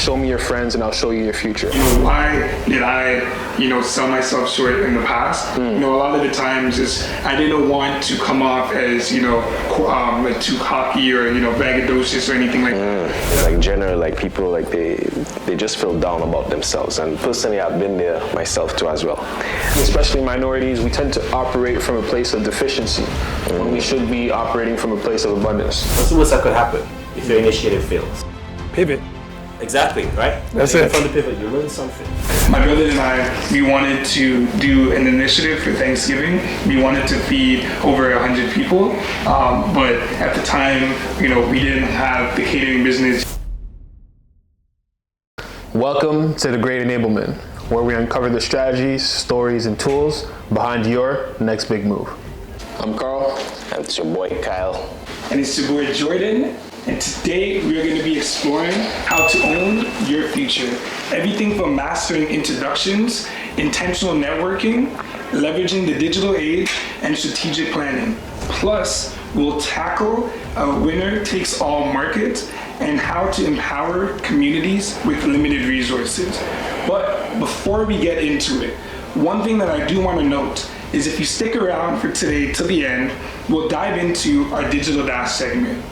Show me your friends and I'll show you your future. Why did I, sell myself short in the past? A lot of the times is I didn't want to come off as, like too cocky or, braggadocious or anything like that. Like generally, like people, like they just feel down about themselves. And personally, I've been there myself too as well. Especially minorities, we tend to operate from a place of deficiency when we should be operating from a place of abundance. What's the worst that could happen if your initiative fails? Pivot. Exactly, right? That's it. From the pivot, you learn something. My brother and I, we wanted to do an initiative for Thanksgiving. We wanted to feed over 100 people, but at the time, we didn't have the catering business. Welcome to the Great Enablement, where we uncover the strategies, stories, and tools behind your next big move. I'm Carl. And it's your boy Kyle. And it's your boy Jordan. And today we are going to be exploring how to own your future. Everything from mastering introductions, intentional networking, leveraging the digital age, and strategic planning. Plus, we'll tackle a winner-takes-all market and how to empower communities with limited resources. But before we get into it, one thing that I do want to note is if you stick around for today till the end, we'll dive into our Digital Dash segment.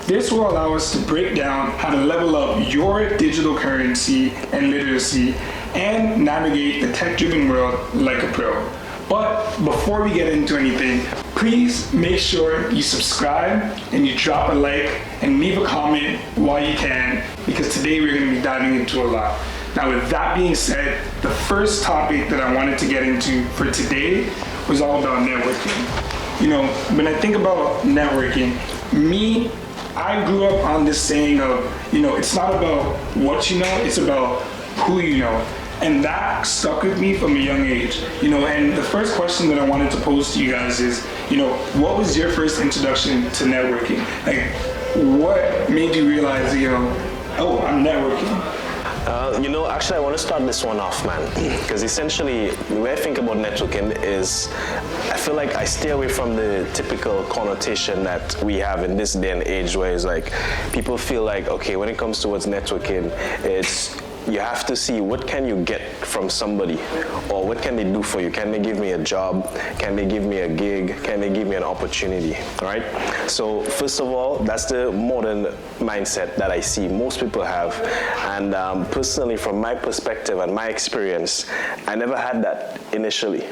This will allow us to break down how to level up your digital currency and literacy and navigate the tech-driven world like a pro. But before we get into anything, please make sure you subscribe and you drop a like and leave a comment while you can, because today we're going to be diving into a lot. Now, with that being said, the first topic that I wanted to get into for today was all about networking. When I think about networking, I grew up on this saying of, it's not about what you know, it's about who you know. And that stuck with me from a young age. And the first question that I wanted to pose to you guys is, what was your first introduction to networking? Like, what made you realize, I'm networking? Actually, I want to start this one off, man, because essentially, the way I think about networking is, I feel like I stay away from the typical connotation that we have in this day and age, where it's like, people feel like, okay, when it comes towards networking, it's, you have to see what can you get from somebody, or what can they do for you. Can they give me a job? Can they give me a gig? Can they give me an opportunity? All right. So first of all, that's the modern mindset that I see most people have. And personally, from my perspective and my experience, I never had that initially.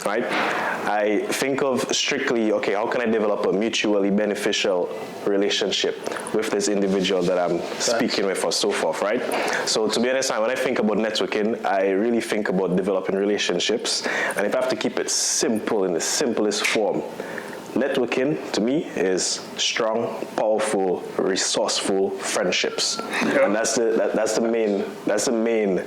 Right? I think of strictly, okay, how can I develop a mutually beneficial relationship with this individual that I'm speaking with or so forth, right? So to be honest, when I think about networking, I really think about developing relationships. And if I have to keep it simple, in the simplest form, networking to me is strong, powerful, resourceful friendships. Yeah. And that's the main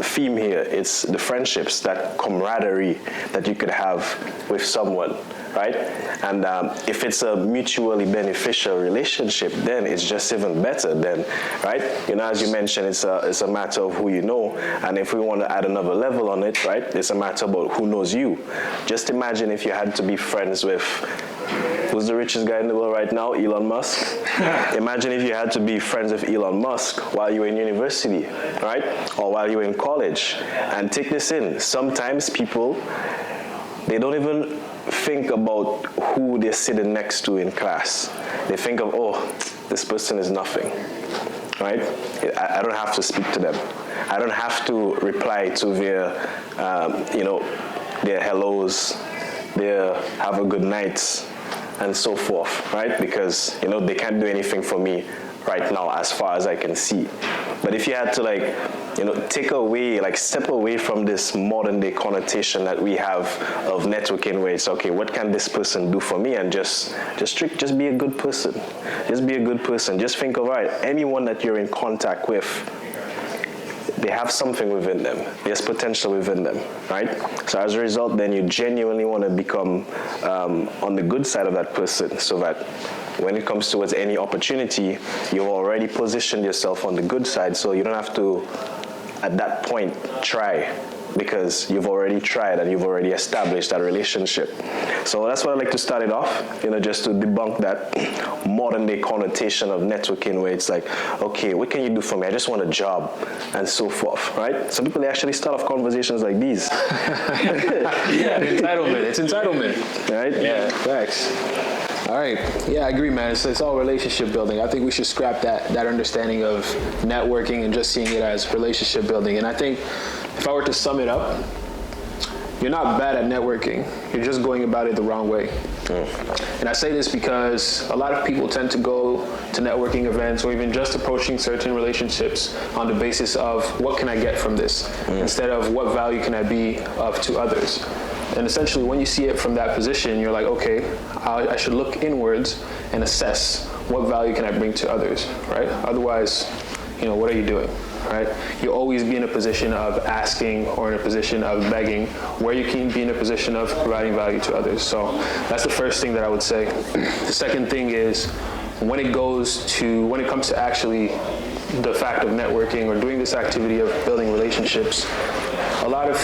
theme here. It's the friendships, that camaraderie that you could have with someone, right? And if it's a mutually beneficial relationship, then it's just even better then, right? As you mentioned, it's a matter of who you know. And if we want to add another level on it, right, it's a matter about who knows you. Just imagine if you had to be friends with, who's the richest guy in the world right now? Elon Musk. Imagine if you had to be friends with Elon Musk while you were in university, right? Or while you were in college. And take this in. Sometimes people, they don't even think about who they're sitting next to in class. They think of, this person is nothing, right? I don't have to speak to them. I don't have to reply to their, their hellos, their have a good night, and so forth, right? Because, they can't do anything for me right now as far as I can see. But if you had to take away, step away from this modern day connotation that we have of networking, where it's, okay, what can this person do for me? And just be a good person. Just be a good person. Just think of, all right, anyone that you're in contact with, they have something within them. There's potential within them, right? So as a result, then you genuinely want to become on the good side of that person, so that when it comes towards any opportunity, you've already positioned yourself on the good side, so you don't have to, at that point, try because you've already tried and you've already established that relationship. So that's why I like to start it off, just to debunk that modern day connotation of networking where it's like, okay, what can you do for me? I just want a job and so forth, right? Some people actually start off conversations like these. Entitlement. It's entitlement. Right? Yeah, facts. All right. Yeah, I agree, man. It's all relationship building. I think we should scrap that understanding of networking and just seeing it as relationship building. And I think if I were to sum it up, you're not bad at networking. You're just going about it the wrong way. And I say this because a lot of people tend to go to networking events or even just approaching certain relationships on the basis of what can I get from this instead of what value can I be of to others. And essentially when you see it from that position, you're like, okay, I should look inwards and assess what value can I bring to others, right? Otherwise, what are you doing? Right? You'll always be in a position of asking or in a position of begging, where you can be in a position of providing value to others. So that's the first thing that I would say. The second thing is when it comes to actually the fact of networking or doing this activity of building relationships, a lot of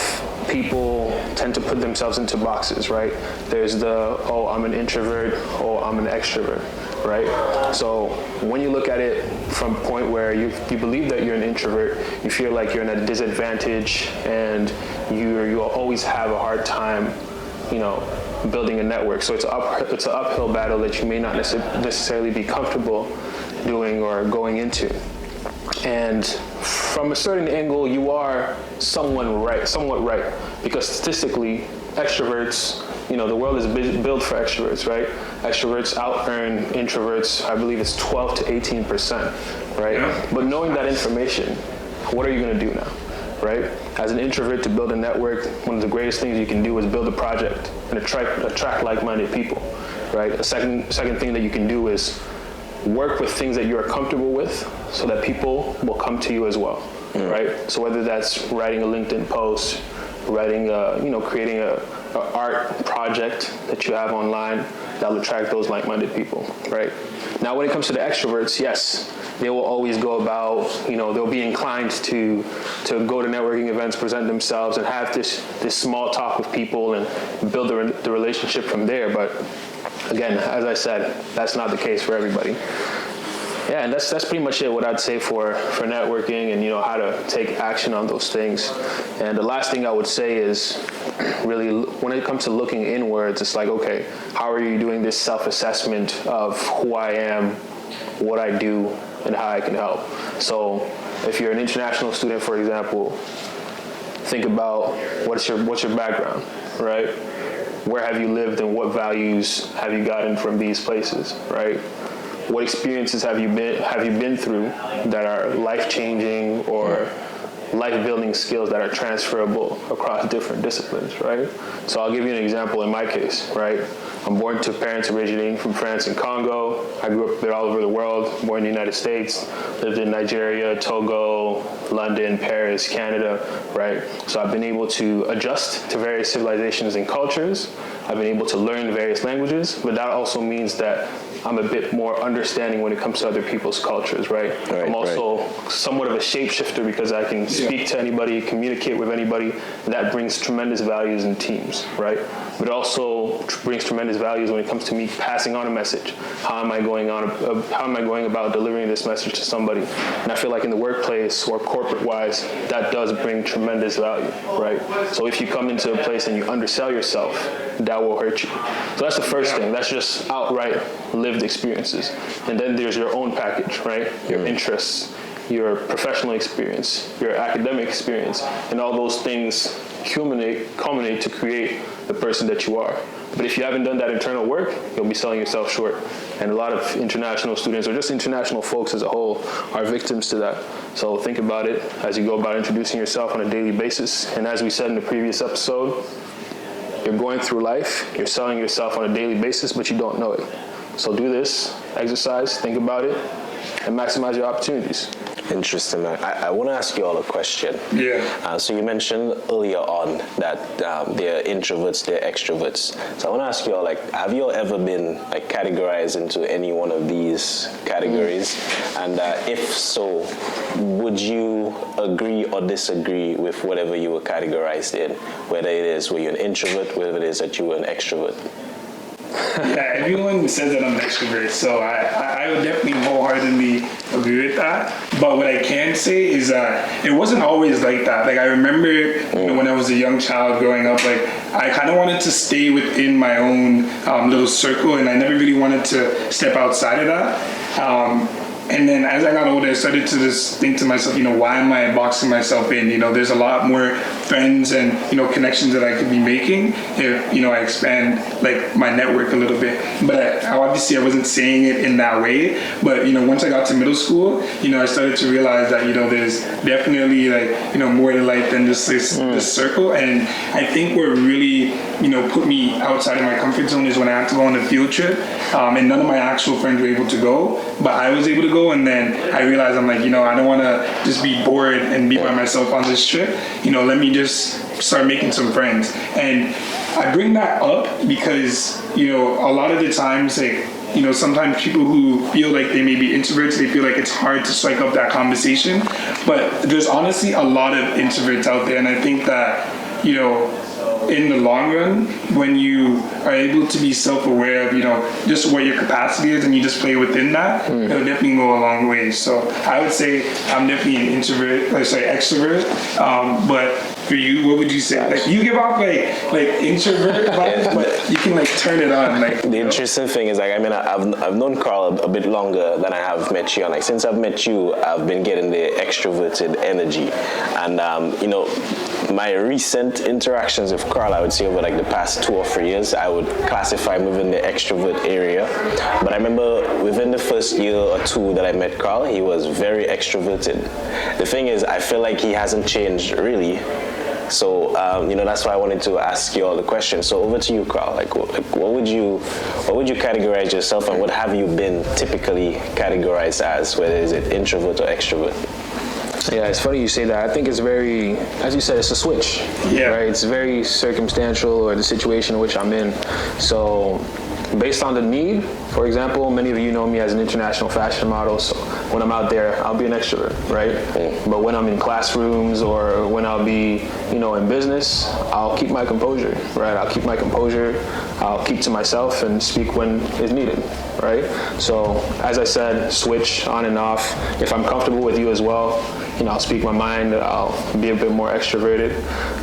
people tend to put themselves into boxes, right? There's I'm an introvert, I'm an extrovert, right? So when you look at it from a point where you believe that you're an introvert, you feel like you're at a disadvantage and you'll always have a hard time, building a network. So it's an uphill battle that you may not necessarily be comfortable doing or going into. And from a certain angle, you are somewhat right, because statistically, extroverts, the world is built for extroverts, right? Extroverts out-earn introverts, I believe it's 12 to 18%, right? Yeah. But knowing that information, what are you going to do now, right? As an introvert, to build a network, one of the greatest things you can do is build a project and attract like-minded people, right? A second thing that you can do is work with things that you are comfortable with so that people will come to you as well, right? So whether that's writing a LinkedIn post, creating a art project that you have online that'll attract those like-minded people, right? Now, when it comes to the extroverts, yes, they will always go about, they'll be inclined to go to networking events, present themselves, and have this small talk with people and build the relationship from there. But again, as I said, that's not the case for everybody. Yeah, and that's pretty much it, what I'd say for networking and, how to take action on those things. And the last thing I would say is really when it comes to looking inwards, it's like, okay, how are you doing this self-assessment of who I am, what I do, and how I can help? So if you're an international student, for example, think about what's your background, right? Where have you lived and what values have you gotten from these places, right? What experiences have you been through that are life-changing or life-building skills that are transferable across different disciplines, right? So I'll give you an example in my case, right? I'm born to parents originating from France and Congo. I grew up a bit all over the world, born in the United States, lived in Nigeria, Togo, London, Paris, Canada, right? So I've been able to adjust to various civilizations and cultures. I've been able to learn various languages, but that also means that I'm a bit more understanding when it comes to other people's cultures, right? I'm also somewhat of a shapeshifter because I can speak to anybody, communicate with anybody. That brings tremendous values in teams, right? But it also brings tremendous values when it comes to me passing on a message. How am I going about delivering this message to somebody? And I feel like in the workplace or corporate-wise, that does bring tremendous value, right? So if you come into a place and you undersell yourself, that will hurt you. So that's the first thing. That's just outright lived experiences. And then there's your own package, right? Your interests, your professional experience, your academic experience, and all those things culminate to create the person that you are. But if you haven't done that internal work, you'll be selling yourself short. And a lot of international students, or just international folks as a whole, are victims to that. So think about it as you go about introducing yourself on a daily basis. And as we said in the previous episode, you're going through life, you're selling yourself on a daily basis, but you don't know it. So do this, exercise, think about it, and maximize your opportunities. Interesting, man. I want to ask you all a question. Yeah. So you mentioned earlier on that they're introverts, they're extroverts. So I want to ask you all, like, have you all ever been like categorized into any one of these categories? And if so, would you agree or disagree with whatever you were categorized in? Whether it is were you an introvert, whether it is that you were an extrovert? Yeah, everyone says that I'm an extrovert, so I would definitely wholeheartedly agree with that. But what I can say is that it wasn't always like that. Like I remember, when I was a young child growing up, like I kind of wanted to stay within my own little circle, and I never really wanted to step outside of that. And then as I got older, I started to just think to myself, why am I boxing myself in? There's a lot more friends and, connections that I could be making if, I expand like my network a little bit. But obviously I wasn't saying it in that way. But, once I got to middle school, I started to realize that, there's definitely like, more to life than just this circle. And I think what really, put me outside of my comfort zone is when I had to go on a field trip. And none of my actual friends were able to go, but I was able to go. And then I realized I'm like, I don't want to just be bored and be by myself on this trip. Let me just start making some friends. And I bring that up because, a lot of the times, like, sometimes people who feel like they may be introverts, they feel like it's hard to strike up that conversation. But there's honestly a lot of introverts out there. And I think that, in the long run, when you are able to be self-aware of, just what your capacity is and you just play within that, it'll definitely go a long way. So I would say I'm definitely an extrovert. But for you, what would you say? Like you give off like introvert vibes, but you can like turn it on. Like the interesting thing is, like, I've known Carl a bit longer than I have met you. And like since I've met you, I've been getting the extroverted energy, and my recent interactions with Carl, I would say over like the past 2 or 3 years, I would classify him within the extrovert area. But I remember within the first year or two that I met Carl, he was very extroverted. The thing is, I feel like he hasn't changed really. So that's why I wanted to ask you all the questions. So over to you, Carl. Like what would you categorize yourself, and what have you been typically categorized as, whether is it introvert or extrovert? Yeah, it's funny you say that. I think it's very, as you said, it's a switch. Yeah. Right? It's very circumstantial, or the situation in which I'm in. So based on the need, for example, many of you know me as an international fashion model, so when I'm out there, I'll be an extrovert, right? But when I'm in classrooms or when I'll be, in business, I'll keep my composure, right? I'll keep my composure, I'll keep to myself and speak when is needed, right? So as I said, switch on and off. If I'm comfortable with you as well, I'll speak my mind, I'll be a bit more extroverted.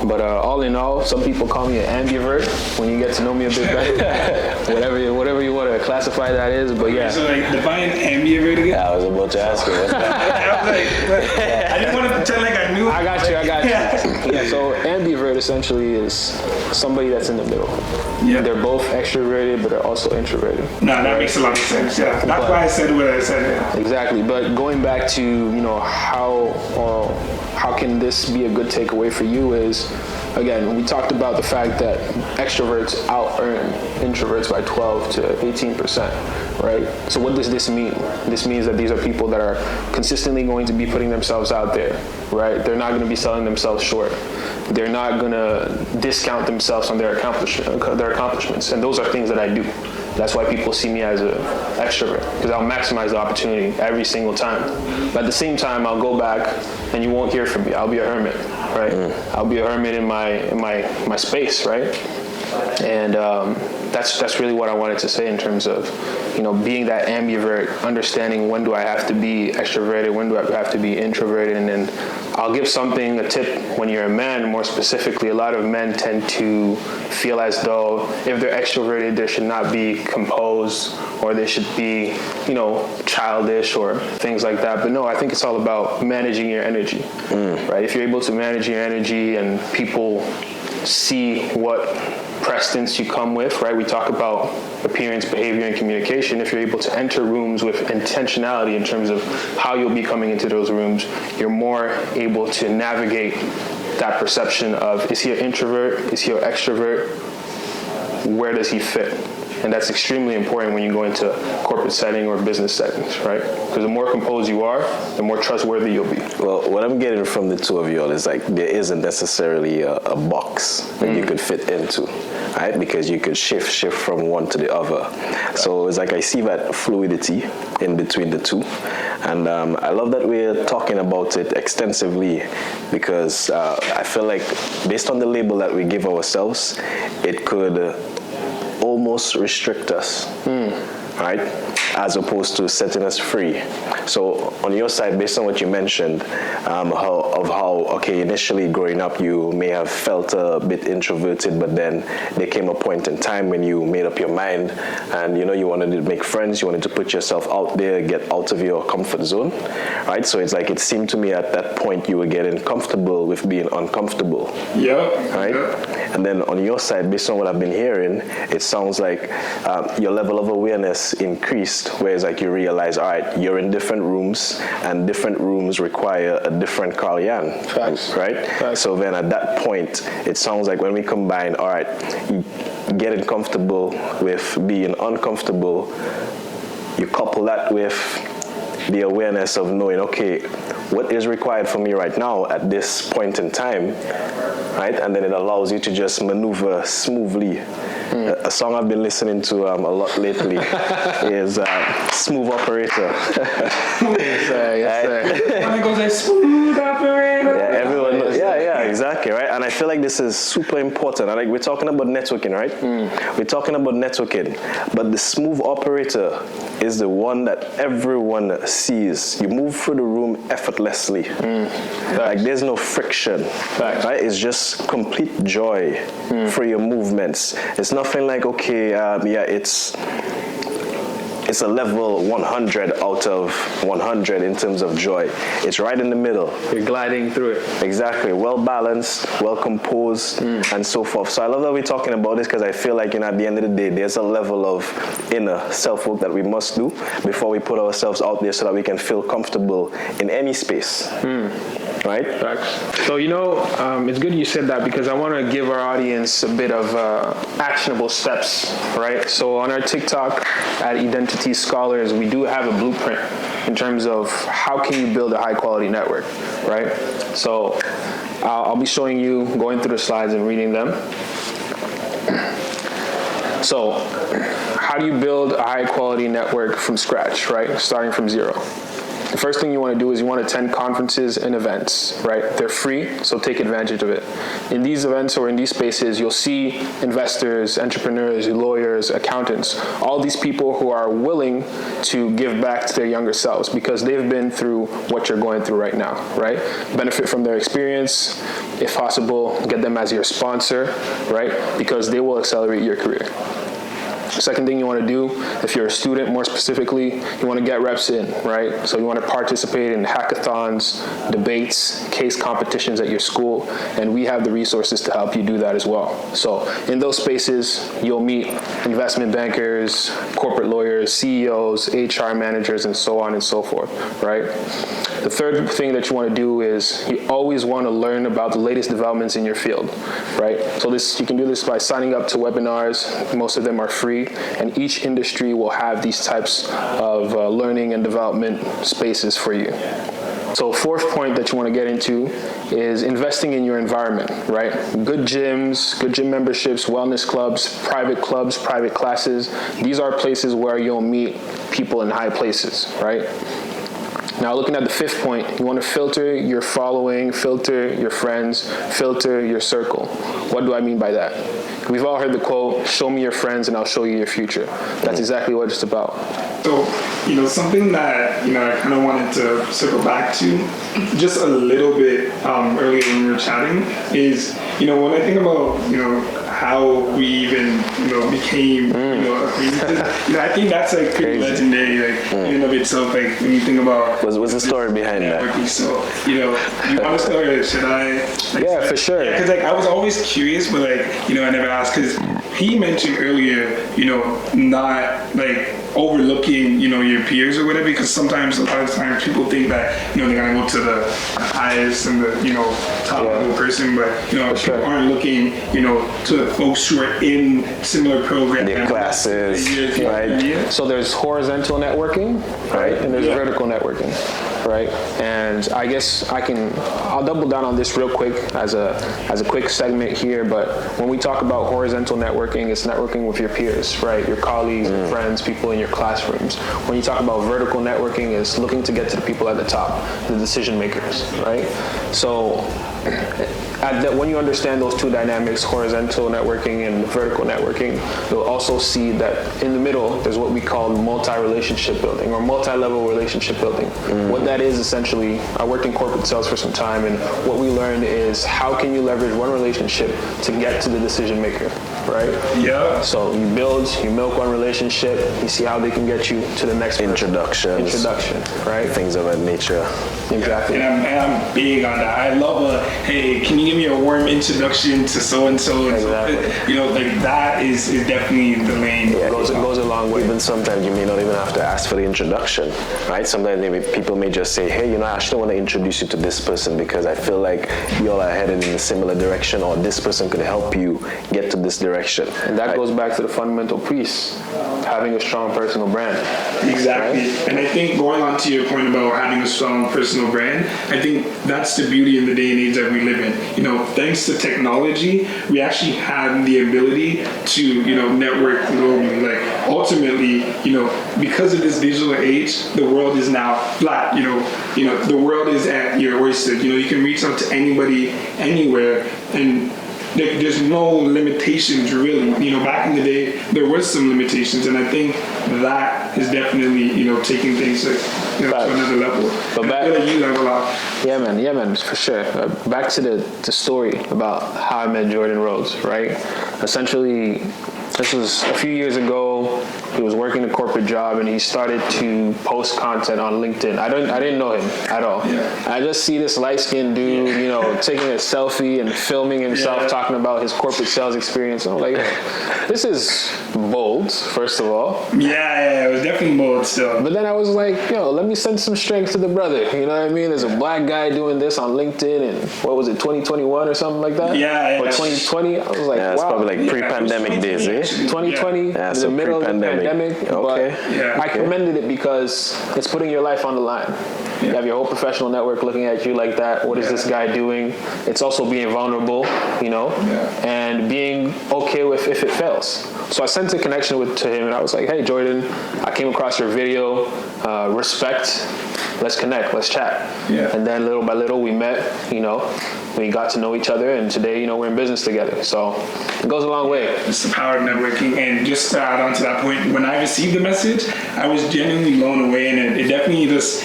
But all in all, some people call me an ambivert when you get to know me a bit better. whatever you want to classify that is, but yeah. So like define ambivert again? Yeah, I was about to ask you. I didn't want to pretend like I knew. I got you. Yeah, so ambivert essentially is somebody that's in the middle. Yeah. They're both extroverted, but they're also introverted. No, that makes a lot of sense. Yeah, that's why I said what I said. Yeah. Exactly, but going back to how can this be a good takeaway for you is, again, we talked about the fact that extroverts out-earn introverts by 12 to 18%, right? So what does this mean? This means that these are people that are consistently going to be putting themselves out there, right? They're not going to be selling themselves short. They're not going to discount themselves on their accomplishments, and those are things that I do. That's why people see me as an extrovert, because I'll maximize the opportunity every single time. But at the same time, I'll go back and you won't hear from me. I'll be a hermit, right? I'll be a hermit in my space, right? And that's really what I wanted to say in terms of, being that ambivert, understanding when do I have to be extroverted, when do I have to be introverted, and then I'll give a tip when you're a man, more specifically. A lot of men tend to feel as though if they're extroverted, they should not be composed, or they should be, childish or things like that. But no, I think it's all about managing your energy, right? If you're able to manage your energy and people see what prestance you come with, right? We talk about appearance, behavior, and communication. If you're able to enter rooms with intentionality in terms of how you'll be coming into those rooms, you're more able to navigate that perception of, is he an introvert? Is he an extrovert? Where does he fit? And that's extremely important when you go into corporate setting or business settings, right? Because the more composed you are, the more trustworthy you'll be. Well, what I'm getting from the two of you all is like there isn't necessarily a box that you could fit into, right? Because you could shift from one to the other. So it's like I see that fluidity in between the two. And I love that we're talking about it extensively because I feel like based on the label that we give ourselves, it could almost restrict us, right? As opposed to setting us free. So on your side, based on what you mentioned, initially growing up you may have felt a bit introverted, but then there came a point in time when you made up your mind and you wanted to make friends, you wanted to put yourself out there, get out of your comfort zone, right? So it's like it seemed to me at that point you were getting comfortable with being uncomfortable. Yeah. Right? Yeah. And then on your side, based on what I've been hearing, it sounds like your level of awareness increased, whereas like you realize, all right, you're in different rooms and different rooms require a different Carl Yan. Facts. Right? Facts. So then at that point, it sounds like when we combine, all right, getting comfortable with being uncomfortable, you couple that with the awareness of knowing, okay, what is required for me right now at this point in time, right? And then it allows you to just maneuver smoothly. A song I've been listening to a lot lately is Smooth Operator. Yes, sir. When it goes like smooth operator. Yeah, everyone knows. Yeah, exactly, right? And I feel like this is super important. And like we're talking about networking, right? We're talking about networking, but the smooth operator is the one that everyone sees. You move through the room effortlessly. Like there's no friction, right? It's just complete joy for your movements. It's nothing like, okay, it's a level 100 out of 100 in terms of joy. It's right in the middle. You're gliding through it. Exactly. Well balanced, well composed, and so forth. So I love that we're talking about this because I feel like, at the end of the day, there's a level of inner self-work that we must do before we put ourselves out there so that we can feel comfortable in any space. Right? Facts. So, it's good you said that because I want to give our audience a bit of actionable steps, right? So on our TikTok at Identity Scholars, we do have a blueprint in terms of how can you build a high quality network, right? So I'll be showing you, going through the slides and reading them. So how do you build a high quality network from scratch, right? Starting from zero. The first thing you want to do is you want to attend conferences and events, right? They're free, so take advantage of it. In these events or in these spaces, you'll see investors, entrepreneurs, lawyers, accountants, all these people who are willing to give back to their younger selves because they've been through what you're going through right now, right? Benefit from their experience. If possible, get them as your sponsor, right? Because they will accelerate your career. Second thing you want to do, if you're a student more specifically, you want to get reps in, right? So you want to participate in hackathons, debates, case competitions at your school, and we have the resources to help you do that as well. So in those spaces, you'll meet investment bankers, corporate lawyers, CEOs, HR managers, and so on and so forth, right? The third thing that you want to do is you always want to learn about the latest developments in your field, right? So you can do this by signing up to webinars. Most of them are free, and each industry will have these types of learning and development spaces for you. So fourth point that you want to get into is investing in your environment, right? Good gyms, good gym memberships, wellness clubs, private classes. These are places where you'll meet people in high places, right? Now, looking at the fifth point, you want to filter your following, filter your friends, filter your circle. What do I mean by that? We've all heard the quote, show me your friends and I'll show you your future. That's exactly what it's about. So, something that, I kind of wanted to circle back to just a little bit earlier when we were chatting is, when I think about, how we even, became, acquaintances, I think that's like pretty legendary, like in and of itself, like when you think about. What's the story behind that? So, you want to start, should I? Yeah, for sure. Yeah, because I was always curious, but I never asked because he mentioned earlier, not like overlooking, your peers or whatever, because sometimes, a lot of times people think that, they're going to go to the highest and the, top level person, but, people aren't looking, to the folks who are in similar programs. Their classes, right? So there's horizontal networking, right? And there's vertical networking, right? And I guess I'll double down on this real quick as a quick segment here, but when we talk about horizontal networking, it's networking with your peers, right? Your colleagues, your friends, people in your classrooms. When you talk about vertical networking, it's looking to get to the people at the top, the decision makers, right? So when you understand those two dynamics, horizontal networking and vertical networking, you'll also see that in the middle, there's what we call multi-relationship building or multi-level relationship building. What that is essentially, I worked in corporate sales for some time, and what we learned is how can you leverage one relationship to get to the decision maker, right? Yeah. So you milk one relationship, you see how they can get you to the next Introduction, right? Things of that nature. Exactly. And I'm big on that. I love hey, can you give me a warm introduction to so-and-so? Exactly. Like that is definitely the lane. Yeah, It goes a long way. Even sometimes you may not even have to ask for the introduction, right? Sometimes maybe people may just say, hey, I actually want to introduce you to this person because I feel like you all are headed in a similar direction, or this person could help you get to this direction. And that goes back to the fundamental piece, having a strong personal brand. Exactly. Right? And I think going on to your point about having a strong personal brand, I think that's the beauty in the day and age that we live in. Thanks to technology, we actually have the ability to, network globally. Like ultimately, because of this digital age, the world is now flat. The world is at your oyster. You can reach out to anybody, anywhere, and there's no limitations really. Back in the day, there was some limitations, and I think that is definitely, taking things to another level. But I feel like you level up. Yeah, man, for sure. Back to the story about how I met Jordan Rhodes, right? Essentially, this was a few years ago. He was working a corporate job, and he started to post content on LinkedIn. I didn't know him at all. Yeah. I just see this light-skinned dude, taking a selfie and filming himself talking about his corporate sales experience. I'm like, this is bold, first of all. Yeah, it was definitely bold still. But then I was like, let me send some strength to the brother. You know what I mean? There's a black guy doing this on LinkedIn, and what was it, 2021 or something like that? Yeah. Or 2020? I was like, Yeah, it's wow. probably like pre-pandemic days, eh? 2020, Yeah, in so the middle of the pre-pandemic. pandemic, Okay. but I commended it because it's putting your life on the line. You have your whole professional network looking at you like that. What is this guy doing? It's also being vulnerable, and being okay with if it fails. So I sent a connection to him, and I was like, hey, Jordan, I came across your video, respect, let's connect, let's chat. Yeah. And then little by little we met, we got to know each other, and today, we're in business together. So it goes a long way. It's the power of networking. And just to add on to that point, when I received the message, I was genuinely blown away, and it definitely just,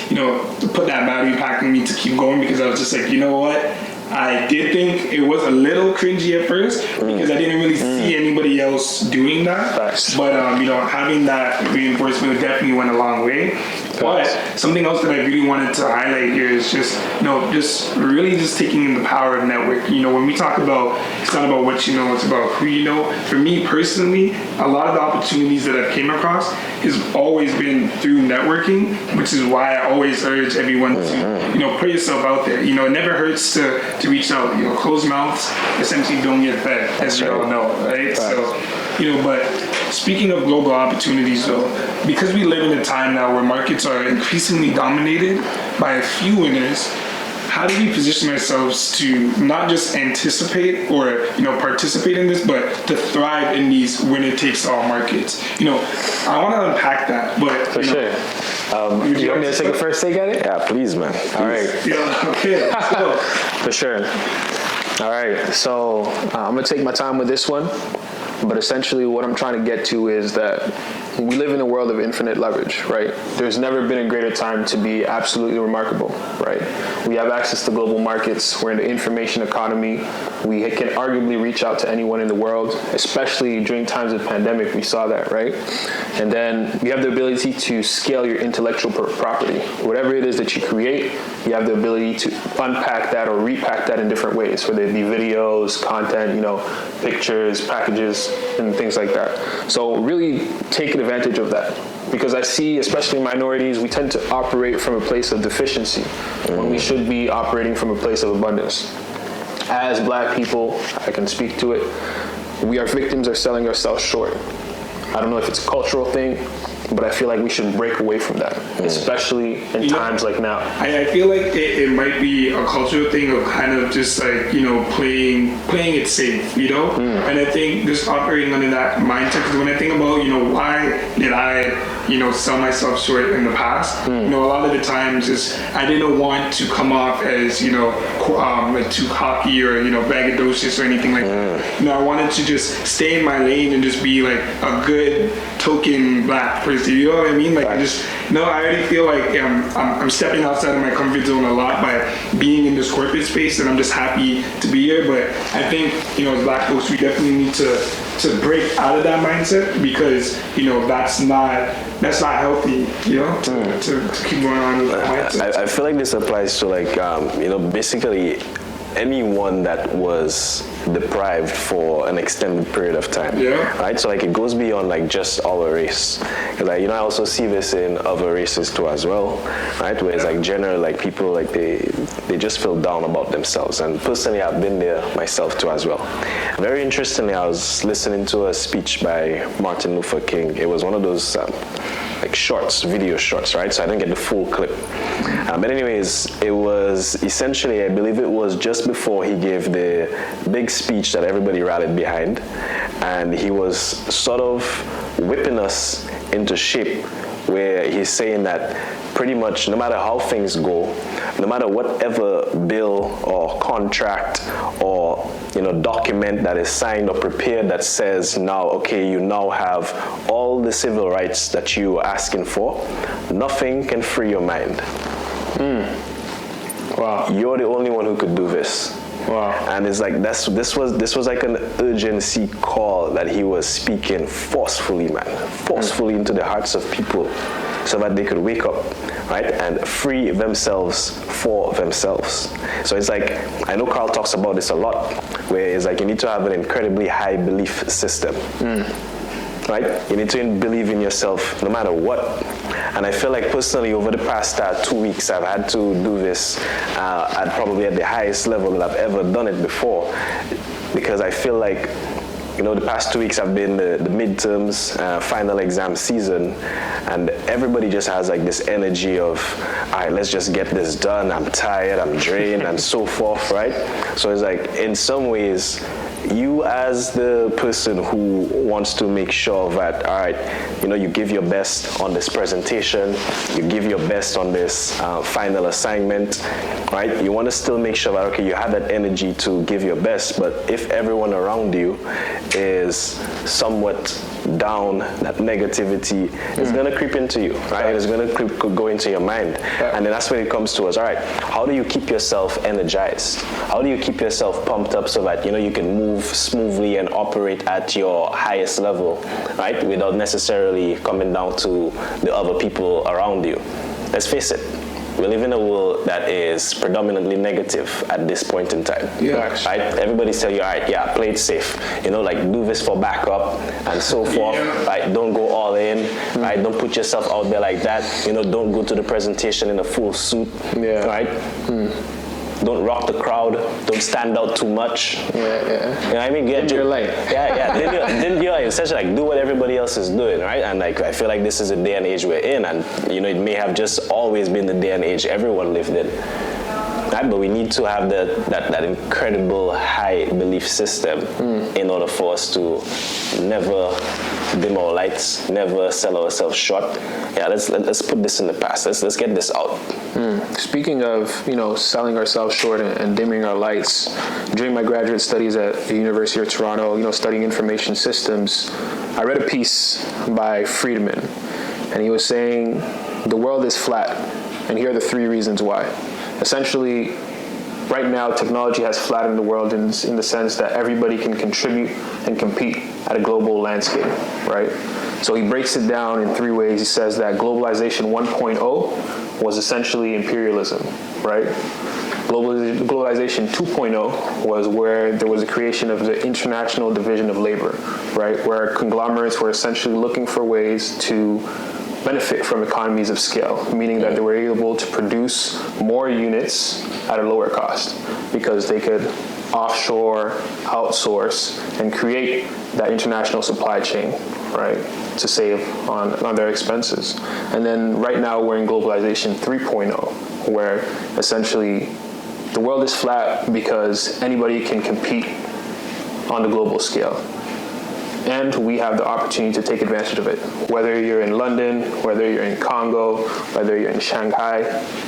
put that battery pack in me to keep going, because I was just like, you know what? I did think it was a little cringy at first because I didn't really see anybody else doing that. Facts. But having that reinforcement definitely went a long way. But something else that I really wanted to highlight here is just really taking in the power of network. When we talk about, it's not about what you know, it's about who you know. For me personally, a lot of the opportunities that I've came across has always been through networking, which is why I always urge everyone to, put yourself out there. It never hurts to reach out. Closed mouths essentially don't get fed, as we all know, right? So, but speaking of global opportunities though, because we live in a time now where markets are increasingly dominated by a few winners, how do we position ourselves to not just anticipate or participate in this, but to thrive in these winner-takes-all markets? I want to unpack that, but For sure. You want me to take a first take at it? Yeah, please, man. All right. Yeah, okay. So, For sure. All right. So I'm going to take my time with this one. But essentially what I'm trying to get to is that we live in a world of infinite leverage, right? There's never been a greater time to be absolutely remarkable, right? We have access to global markets. We're in the information economy. We can arguably reach out to anyone in the world, especially during times of pandemic. We saw that, right? And then you have the ability to scale your intellectual property. Whatever it is that you create, you have the ability to unpack that or repack that in different ways, whether it be videos, content, pictures, packages, skills and things like that. So really taking advantage of that. Because I see, especially minorities, we tend to operate from a place of deficiency when we should be operating from a place of abundance. As Black people, I can speak to it, we are victims of selling ourselves short. I don't know if it's a cultural thing, but I feel like we should break away from that, especially in times like now. I feel like it might be a cultural thing of kind of just like, playing it safe, And I think just operating under that mindset, because when I think about, why did I, sell myself short in the past, a lot of the times is I didn't want to come off as, like too cocky or, braggadocious or anything like that. I wanted to just stay in my lane and just be like a good token Black person, you know what I mean? Like I already feel like I'm stepping outside of my comfort zone a lot by being in this corporate space, and I'm just happy to be here. But I think, as Black folks, we definitely need to break out of that mindset, because, that's not healthy, to keep going on with that mindset. I feel like this applies to basically anyone that was deprived for an extended period of time, right? So it goes beyond just our race, because I also see this in other races too as well, right? Where it's generally people they just feel down about themselves, and personally I've been there myself too as well. Very interestingly, I was listening to a speech by Martin Luther King. It was one of those video shorts, right? So I didn't get the full clip. But anyways, it was essentially, I believe it was just before he gave the big speech that everybody rallied behind, and he was sort of whipping us into shape, where he's saying that pretty much no matter how things go, no matter whatever bill or contract or document that is signed or prepared that says you now have all the civil rights that you are asking for, nothing can free your mind. Wow. You're the only one who could do this. Wow. And it's this was like an urgency call that he was speaking forcefully into the hearts of people, so that they could wake up, right, and free themselves for themselves. So it's I know Carl talks about this a lot, where it's you need to have an incredibly high belief system. Right? You need to believe in yourself no matter what. And I feel personally over the past 2 weeks, I've had to do this at the highest level that I've ever done it before, because I feel the past 2 weeks have been the midterms, final exam season, and everybody just has this energy of, all right, let's just get this done. I'm tired, I'm drained, and so forth, right? So it's in some ways, you as the person who wants to make sure that, all right, you give your best on this presentation, you give your best on this final assignment, right? You want to still make sure that, okay, you have that energy to give your best, but if everyone around you is somewhat down, that negativity is going to creep into you, right? It's going to go into your mind. And then that's when it comes to us, all right, how do you keep yourself energized? How do you keep yourself pumped up so that, you can move smoothly and operate at your highest level, right? Without necessarily coming down to the other people around you. Let's face it, we live in a world that is predominantly negative at this point in time. Right? Everybody's telling you, all right, play it safe. Do this for backup and so forth. Right? Don't go all in. Right? Don't put yourself out there like that. Don't go to the presentation in a full suit. Right? Don't rock the crowd. Don't stand out too much. You know what I mean? Live your life. Then you're essentially do what everybody else is doing, right? And I feel like this is the day and age we're in, and it may have just always been the day and age everyone lived in. Right? But we need to have that incredible high belief system in order for us to never dim our lights, never sell ourselves short. Let's put this in the past. Let's get this out. Speaking of, selling ourselves short and dimming our lights, during my graduate studies at the University of Toronto, studying information systems, I read a piece by Friedman, and he was saying the world is flat, and here are the 3 reasons why. Essentially, right now, technology has flattened the world in the sense that everybody can contribute and compete at a global landscape, right? So he breaks it down in 3 ways. He says that globalization 1.0 was essentially imperialism, right? Globalization 2.0 was where there was a creation of the International Division of Labor, right? Where conglomerates were essentially looking for ways to benefit from economies of scale, meaning that they were able to produce more units at a lower cost because they could offshore, outsource, and create that international supply chain, right, to save on their expenses. And then right now we're in globalization 3.0, where essentially the world is flat because anybody can compete on the global scale. And we have the opportunity to take advantage of it. Whether you're in London, whether you're in Congo, whether you're in Shanghai,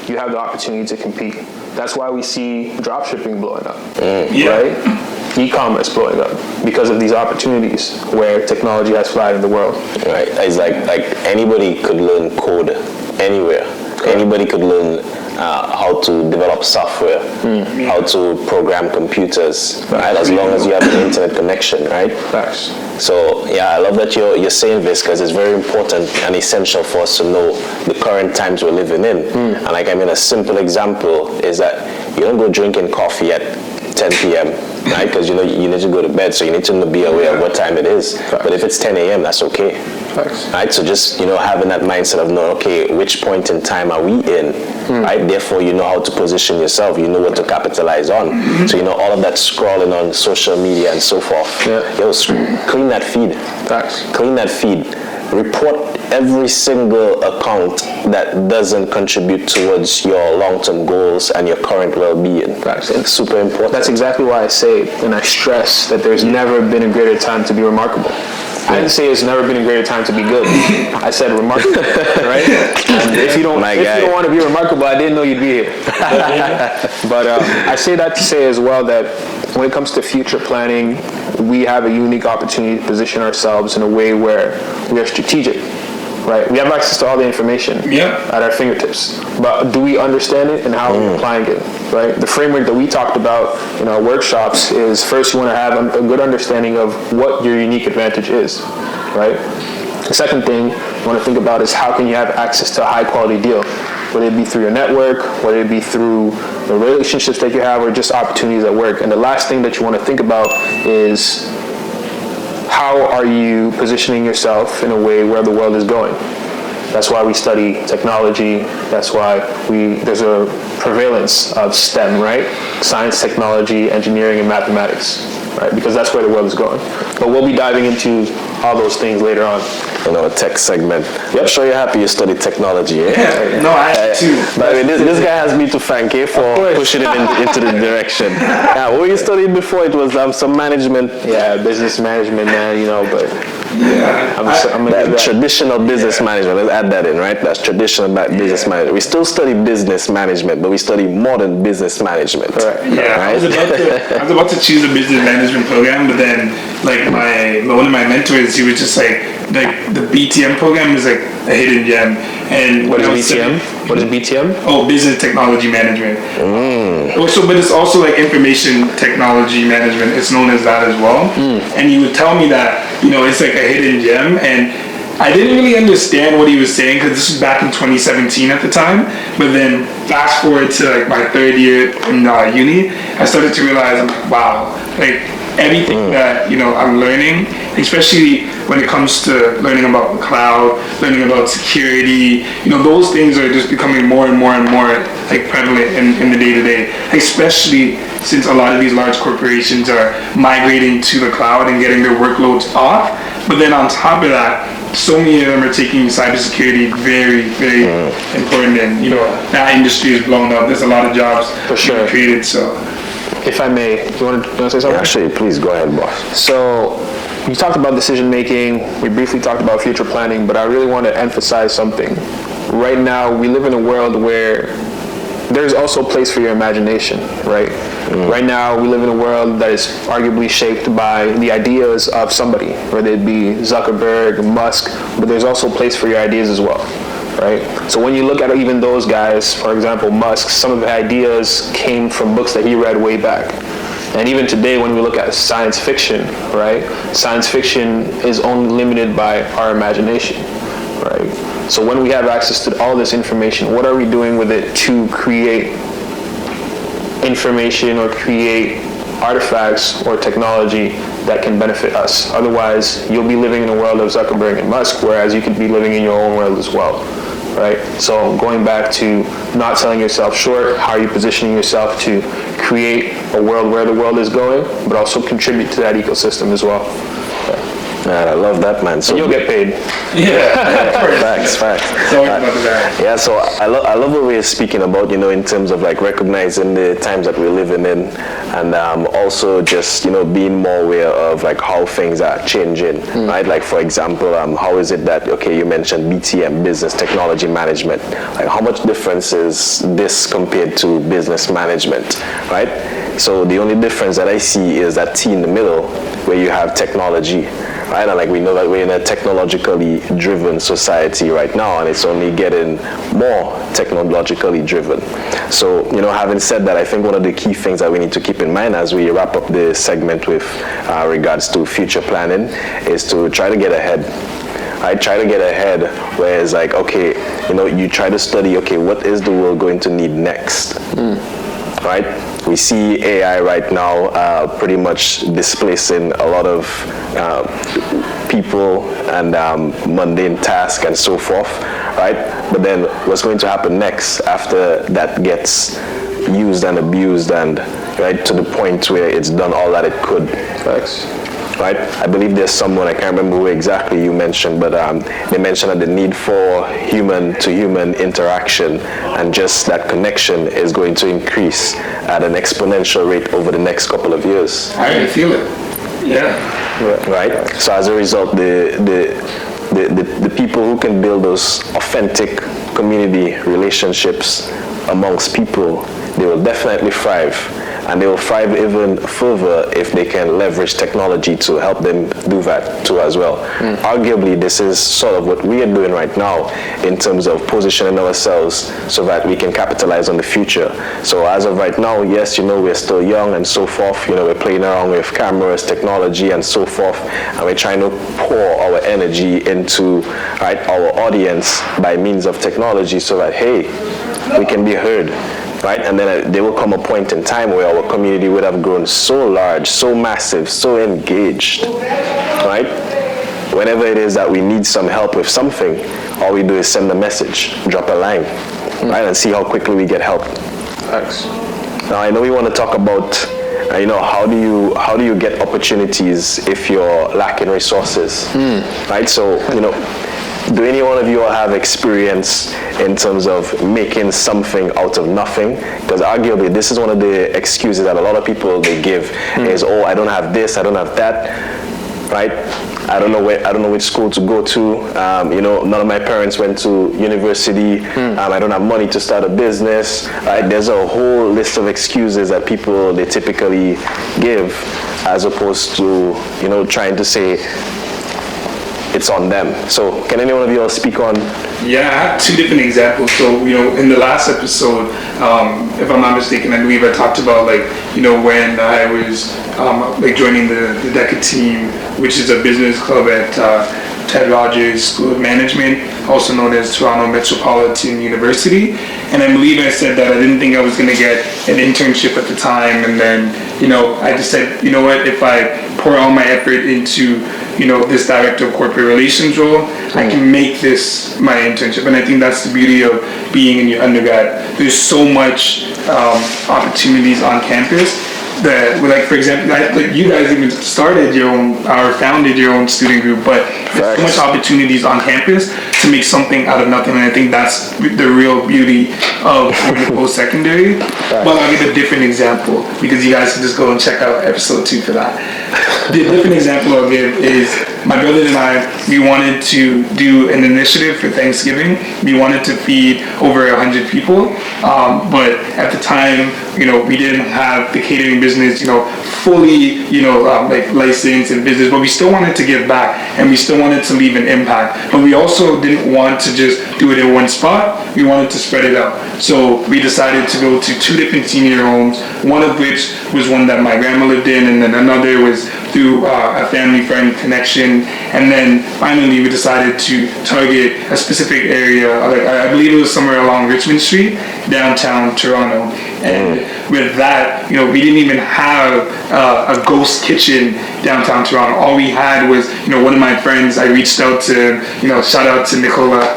you have the opportunity to compete. That's why we see dropshipping blowing up, right? E-commerce blowing up because of these opportunities where technology has flied in the world. Right. It's like anybody could learn code anywhere. Anybody could learn how to develop software, how to program computers, right? As long as you have an internet connection, right? Facts. So yeah, I love that you're saying this because it's very important and essential for us to know the current times we're living in. And like, I mean, a simple example is that you don't go drinking coffee at 10 p.m., right? Because you know you need to go to bed, so you need to be aware of what time it is. Facts. But if it's 10 a.m., that's okay. Facts. Right, so just having that mindset of knowing, okay, which point in time are we in, right? Therefore, you know how to position yourself. You know what to capitalize on. So all of that scrolling on social media and so forth. Yeah. Clean that feed. Facts. Clean that feed. Report every single account that doesn't contribute towards your long-term goals and your current well-being. Facts. It's super important. That's exactly why I say and I stress that there's never been a greater time to be remarkable. I didn't say it's never been a greater time to be good. I said remarkable, right? And if you don't want to be remarkable, I didn't know you'd be here. But I say that to say as well that when it comes to future planning, we have a unique opportunity to position ourselves in a way where we are strategic, right? We have access to all the information at our fingertips, but do we understand it and how are we applying it, right? The framework that we talked about in our workshops is first you want to have a good understanding of what your unique advantage is, right? The second thing you want to think about is how can you have access to a high quality deal, whether it be through your network, whether it be through the relationships that you have, or just opportunities at work. And the last thing that you want to think about is how are you positioning yourself in a way where the world is going. That's why we study technology. That's why there's a prevalence of STEM, right? Science, technology, engineering, and mathematics, right? Because that's where the world is going. But we'll be diving into all those things later on. A tech segment. Yep. I'm sure you're happy you studied technology, eh? Yeah, no, I too. By the way, this guy has me to thank for pushing him into the direction. Yeah, what you studied before, it was some management. Yeah, business management, man, but I'm that traditional business management. Let's add that in, right? That's traditional business management. We still study business management, but we study modern business management. Right. Yeah, right? I was about to choose a business management program, but then one of my mentors, he was just like the BTM program is like a hidden gem. And what is BTM? What is BTM? Oh, business technology management. So, but it's also like information technology management. It's known as that as well. And he would tell me that it's like a hidden gem, and I didn't really understand what he was saying because this was back in 2017 at the time. But then fast forward to like my third year in uni, I started to realize, wow, like everything that I'm learning, especially when it comes to learning about the cloud, learning about security, those things are just becoming more and more and more like prevalent in the day-to-day, especially since a lot of these large corporations are migrating to the cloud and getting their workloads off. But then on top of that, so many of them are taking cybersecurity very, very important, and that industry is blown up. There's a lot of jobs for sure created. So, if I may, you want to say something? Yeah, actually, please go ahead, boss. So, you talked about decision making. We briefly talked about future planning, but I really want to emphasize something. Right now, we live in a world where there's also a place for your imagination, right? Right now, we live in a world that is arguably shaped by the ideas of somebody, whether it be Zuckerberg, Musk, but there's also a place for your ideas as well, right? So when you look at even those guys, for example, Musk, some of the ideas came from books that he read way back. And even today, when we look at science fiction, right? Science fiction is only limited by our imagination, right? So when we have access to all this information, what are we doing with it to create information or create artifacts or technology that can benefit us. Otherwise, you'll be living in a world of Zuckerberg and Musk, whereas you could be living in your own world as well, right? So going back to not selling yourself short, how are you positioning yourself to create a world where the world is going, but also contribute to that ecosystem as well. Man, I love that, man. So And you'll get paid. facts. So about that. Yeah, so I love what we're speaking about, in terms of like recognizing the times that we're living in, and also just, being more aware of like how things are changing, right? Like for example, how is it that, okay, you mentioned BTM, business technology management, like how much difference is this compared to business management, right? So the only difference that I see is that T in the middle where you have technology, right? And like we know that we're in a technologically driven society right now, and it's only getting more technologically driven. So, having said that, I think one of the key things that we need to keep in mind as we wrap up the segment with regards to future planning is to try to get ahead. I try to get ahead, where it's like, okay, you try to study, okay, what is the world going to need next, right? We see AI right now pretty much displacing a lot of people and mundane tasks and so forth, right? But then what's going to happen next after that gets used and abused and right to the point where it's done all that it could? Facts. Right? I believe there's someone, I can't remember who exactly you mentioned, but they mentioned that the need for human-to-human interaction and just that connection is going to increase at an exponential rate over the next couple of years. I can feel it. Yeah. Right? So as a result, the people who can build those authentic community relationships amongst people, they will definitely thrive. And they will thrive even further if they can leverage technology to help them do that too as well. Arguably, this is sort of what we are doing right now in terms of positioning ourselves so that we can capitalize on the future. So as of right now, yes, we're still young and so forth. We're playing around with cameras, technology, and so forth, and we're trying to pour our energy into our audience by means of technology so that, hey, we can be heard. Right, and then there will come a point in time where our community would have grown so large, so massive, so engaged, right? Whenever it is that we need some help with something, all we do is send a message, drop a line, right, and see how quickly we get help. Facts. Now I know we want to talk about, how do you get opportunities if you're lacking resources, right? So do any one of you all have experience in terms of making something out of nothing? Because arguably, this is one of the excuses that a lot of people they give is, oh, I don't have this, I don't have that, right? I don't know which school to go to. None of my parents went to university. I don't have money to start a business. Right? There's a whole list of excuses that people they typically give, as opposed to trying to say it's on them. So can anyone of you all speak on? Yeah, I have two different examples. So, in the last episode, if I'm not mistaken, I believe I talked about when I was joining the DECA team, which is a business club at Ted Rogers School of Management, also known as Toronto Metropolitan University. And I believe I said that I didn't think I was going to get an internship at the time. And then, I just said, what, if I pour all my effort into this director of corporate relations role, I can make this my internship. And I think that's the beauty of being in your undergrad. There's so much opportunities on campus that, for example, you guys even started your own, or founded your own student group, but there's so much opportunities on campus to make something out of nothing. And I think that's the real beauty of post-secondary. But I'll give a different example, because you guys can just go and check out episode 2 for that. The different example I'll give is my brother and I, we wanted to do an initiative for Thanksgiving. We wanted to feed over 100 people, but at the time, we didn't have the catering business, fully, licensed and business, but we still wanted to give back and we still wanted to leave an impact. But we also didn't want to just do it in one spot. We wanted to spread it out. So we decided to go to 2 different senior homes, one of which was one that my grandma lived in, and then another was through a family friend connection. And then finally we decided to target a specific area, I believe it was somewhere along Richmond Street, downtown Toronto. And with that, we didn't even have a ghost kitchen downtown Toronto. All we had was, one of my friends, I reached out to, shout out to Nicola.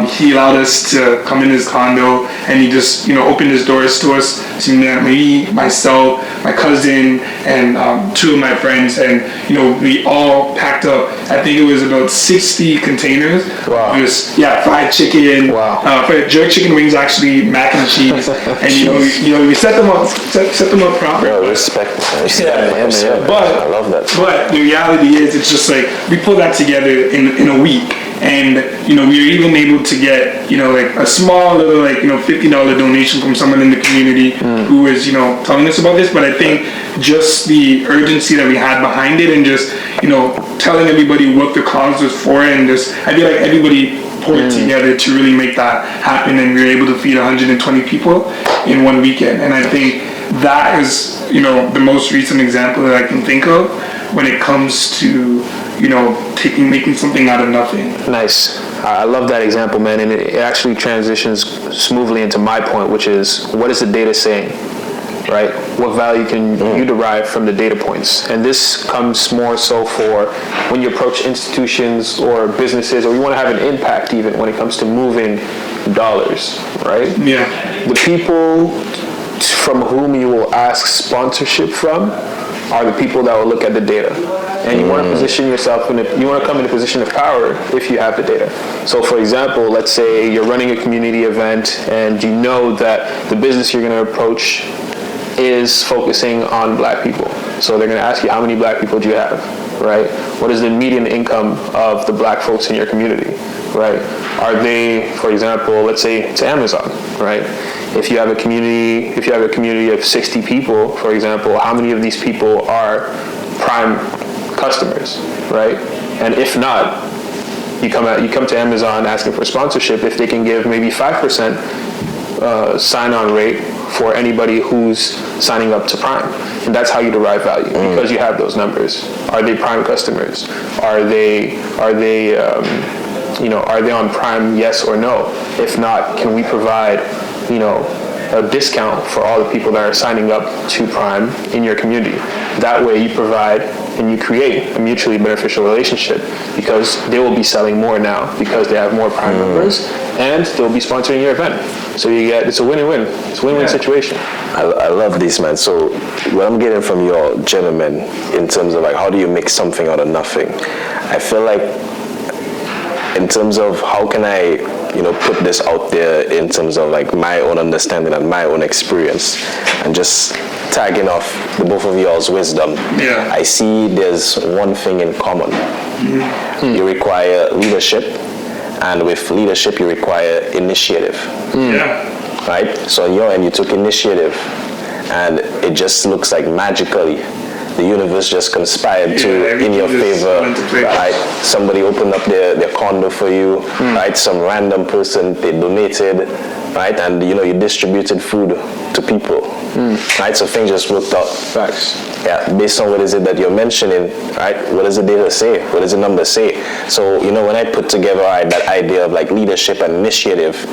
He allowed us to come in his condo, and he just, opened his doors to us. So, me, myself, my cousin, and two of my friends, and we all packed up. I think it was about 60 containers. Wow. It was fried chicken. Wow. Jerk chicken wings, actually, mac and cheese, and we set them up properly. Yo, respect. Yeah. But I love that. But the reality is, it's just like we pulled that together in a week. And, we were even able to get, like a small little, like, $50 donation from someone in the community who was, telling us about this. But I think just the urgency that we had behind it, and just, telling everybody what the cause was for, and just, I feel like everybody poured together to really make that happen. And we were able to feed 120 people in one weekend. And I think that is, the most recent example that I can think of when it comes to, making something out of nothing. Nice. I love that example, man, and it actually transitions smoothly into my point, which is, what is the data saying, right? What value can you derive from the data points? And this comes more so for when you approach institutions or businesses, or you want to have an impact even when it comes to moving dollars, right? Yeah. The people from whom you will ask sponsorship from are the people that will look at the data. And you want to position yourself you want to come in a position of power if you have the data. So for example, let's say you're running a community event, and you know that the business you're going to approach is focusing on black people. So they're going to ask you, how many black people do you have, right? What is the median income of the black folks in your community, right? Are they, for example, let's say it's Amazon, right? If you have a community of 60 people, for example, how many of these people are prime customers, right? And if not, you come to Amazon asking for sponsorship. If they can give maybe 5% sign-on rate for anybody who's signing up to Prime, and that's how you derive value, because you have those numbers. Are they Prime customers? Are they on Prime? Yes or no? If not, can we provide a discount for all the people that are signing up to Prime in your community? That way you provide and you create a mutually beneficial relationship, because they will be selling more now because they have more Prime members, and they'll be sponsoring your event. So it's a win-win. It's a win-win situation. I love this, man. So what I'm getting from your gentlemen in terms of like, how do you make something out of nothing? I feel like in terms of how can I put this out there in terms of like my own understanding and my own experience, and just tagging off the both of y'all's wisdom. Yeah. I see there's one thing in common. You require leadership, and with leadership you require initiative. Yeah. Right? So on your end you took initiative, and it just looks like magically the universe just conspired in your favor, right? Somebody opened up their condo for you, right? Some random person, they donated, right? And you distributed food to people, right? So things just worked out. Facts. Yeah, based on what is it that you're mentioning, right? What does the data say? What does the number say? So, when I put together that idea of like leadership and initiative,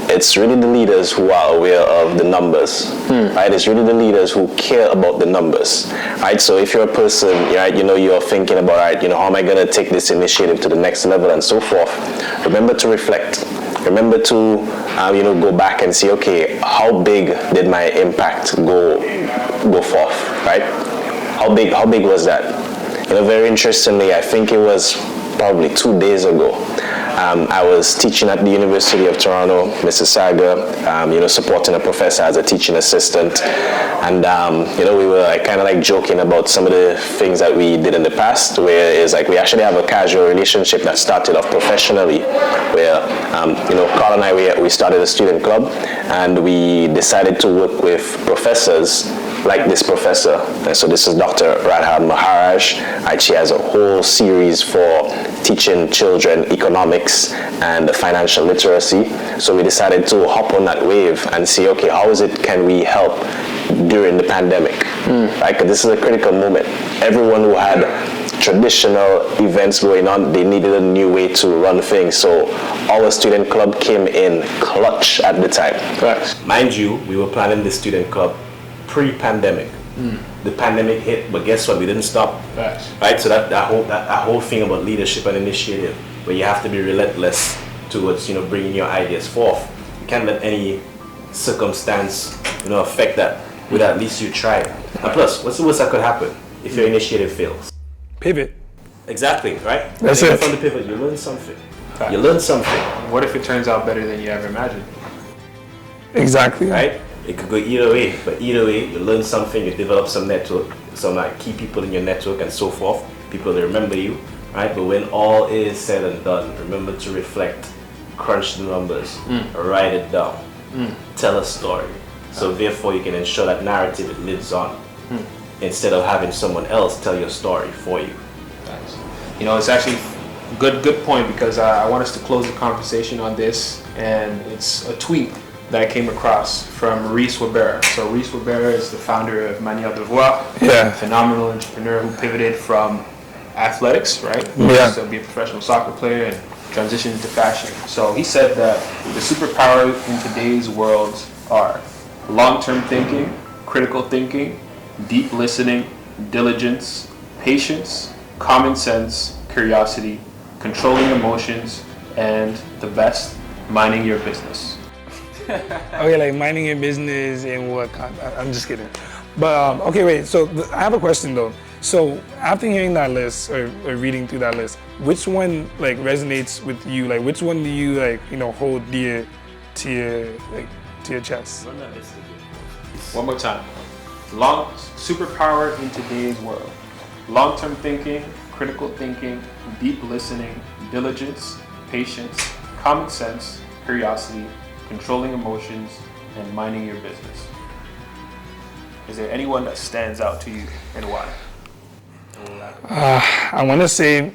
it's really the leaders who are aware of the numbers, right? It's really the leaders who care about the numbers, right? So if you're a person, right, you're thinking about, right, how am I going to take this initiative to the next level and so forth, remember to reflect. Remember to, go back and see, okay, how big did my impact go forth, right? How big was that? Very interestingly, I think it was probably 2 days ago. I was teaching at the University of Toronto, Mississauga, supporting a professor as a teaching assistant. And, we were kind of like joking about some of the things that we did in the past, where it's like we actually have a casual relationship that started off professionally, where, Carl and I, we started a student club, and we decided to work with professors like this professor. And so this is Dr. Radha Maharaj. She has a whole series for teaching children economics and financial literacy. So we decided to hop on that wave and see, okay, can we help during the pandemic? Right? 'Cause this is a critical moment. Everyone who had traditional events going on, they needed a new way to run things. So our student club came in clutch at the time. Facts. Mind you, we were planning the student club pre-pandemic. The pandemic hit, but guess what? We didn't stop. Facts. Right? So that whole thing about leadership and initiative, where you have to be relentless towards bringing your ideas forth. You can't let any circumstance affect that. With at least you try. And plus, what's the worst that could happen if your initiative fails? Pivot. Exactly, right? That's And it. From the pivot, you learn something. Facts. You learn something, What if it turns out better than you ever imagined? Exactly. right? It could go either way, but either way, you learn something, you develop some network, some key people in your network and so forth, people that remember you, right? But when all is said and done, remember to reflect, crunch the numbers, write it down, tell a story. So therefore you can ensure that narrative it lives on, instead of having someone else tell your story for you. Thanks. It's actually good point, because I want us to close the conversation on this, and it's a tweet that I came across from Reese Wabera. So Reese Wabera is the founder of Manière de Voir, Yeah. a phenomenal entrepreneur who pivoted from athletics, right? He Yeah. used to be a professional soccer player and transitioned into fashion. So he said that the superpower in today's world are long-term thinking, critical thinking, deep listening, diligence, patience, common sense, curiosity, controlling emotions, and the best, minding your business. Okay, like minding your business and what? I'm just kidding. But okay, wait. So I have a question though. So after hearing that list or reading through that list, which one like resonates with you? Like which one do you hold dear to your chest? One more time. Superpower in today's world. Long-term thinking, critical thinking, deep listening, diligence, patience, common sense, curiosity, controlling emotions, and minding your business. Is there anyone that stands out to you, and why? I want to say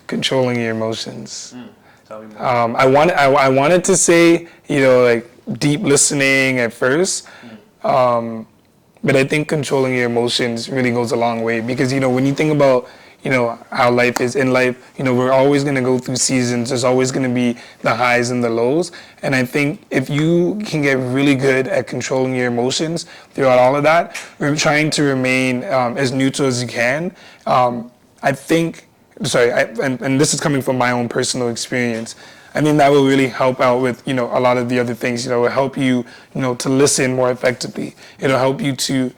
controlling your emotions. Tell me more. I wanted to say like deep listening at first, but I think controlling your emotions really goes a long way, because when you think about how life is in life, we're always going to go through seasons. There's always going to be the highs and the lows, and I think if you can get really good at controlling your emotions throughout all of that, we're trying to remain as neutral as you can. I think, and this is coming from my own personal experience, I think that will really help out with, a lot of the other things. It will help you, to listen more effectively. It'll help you to,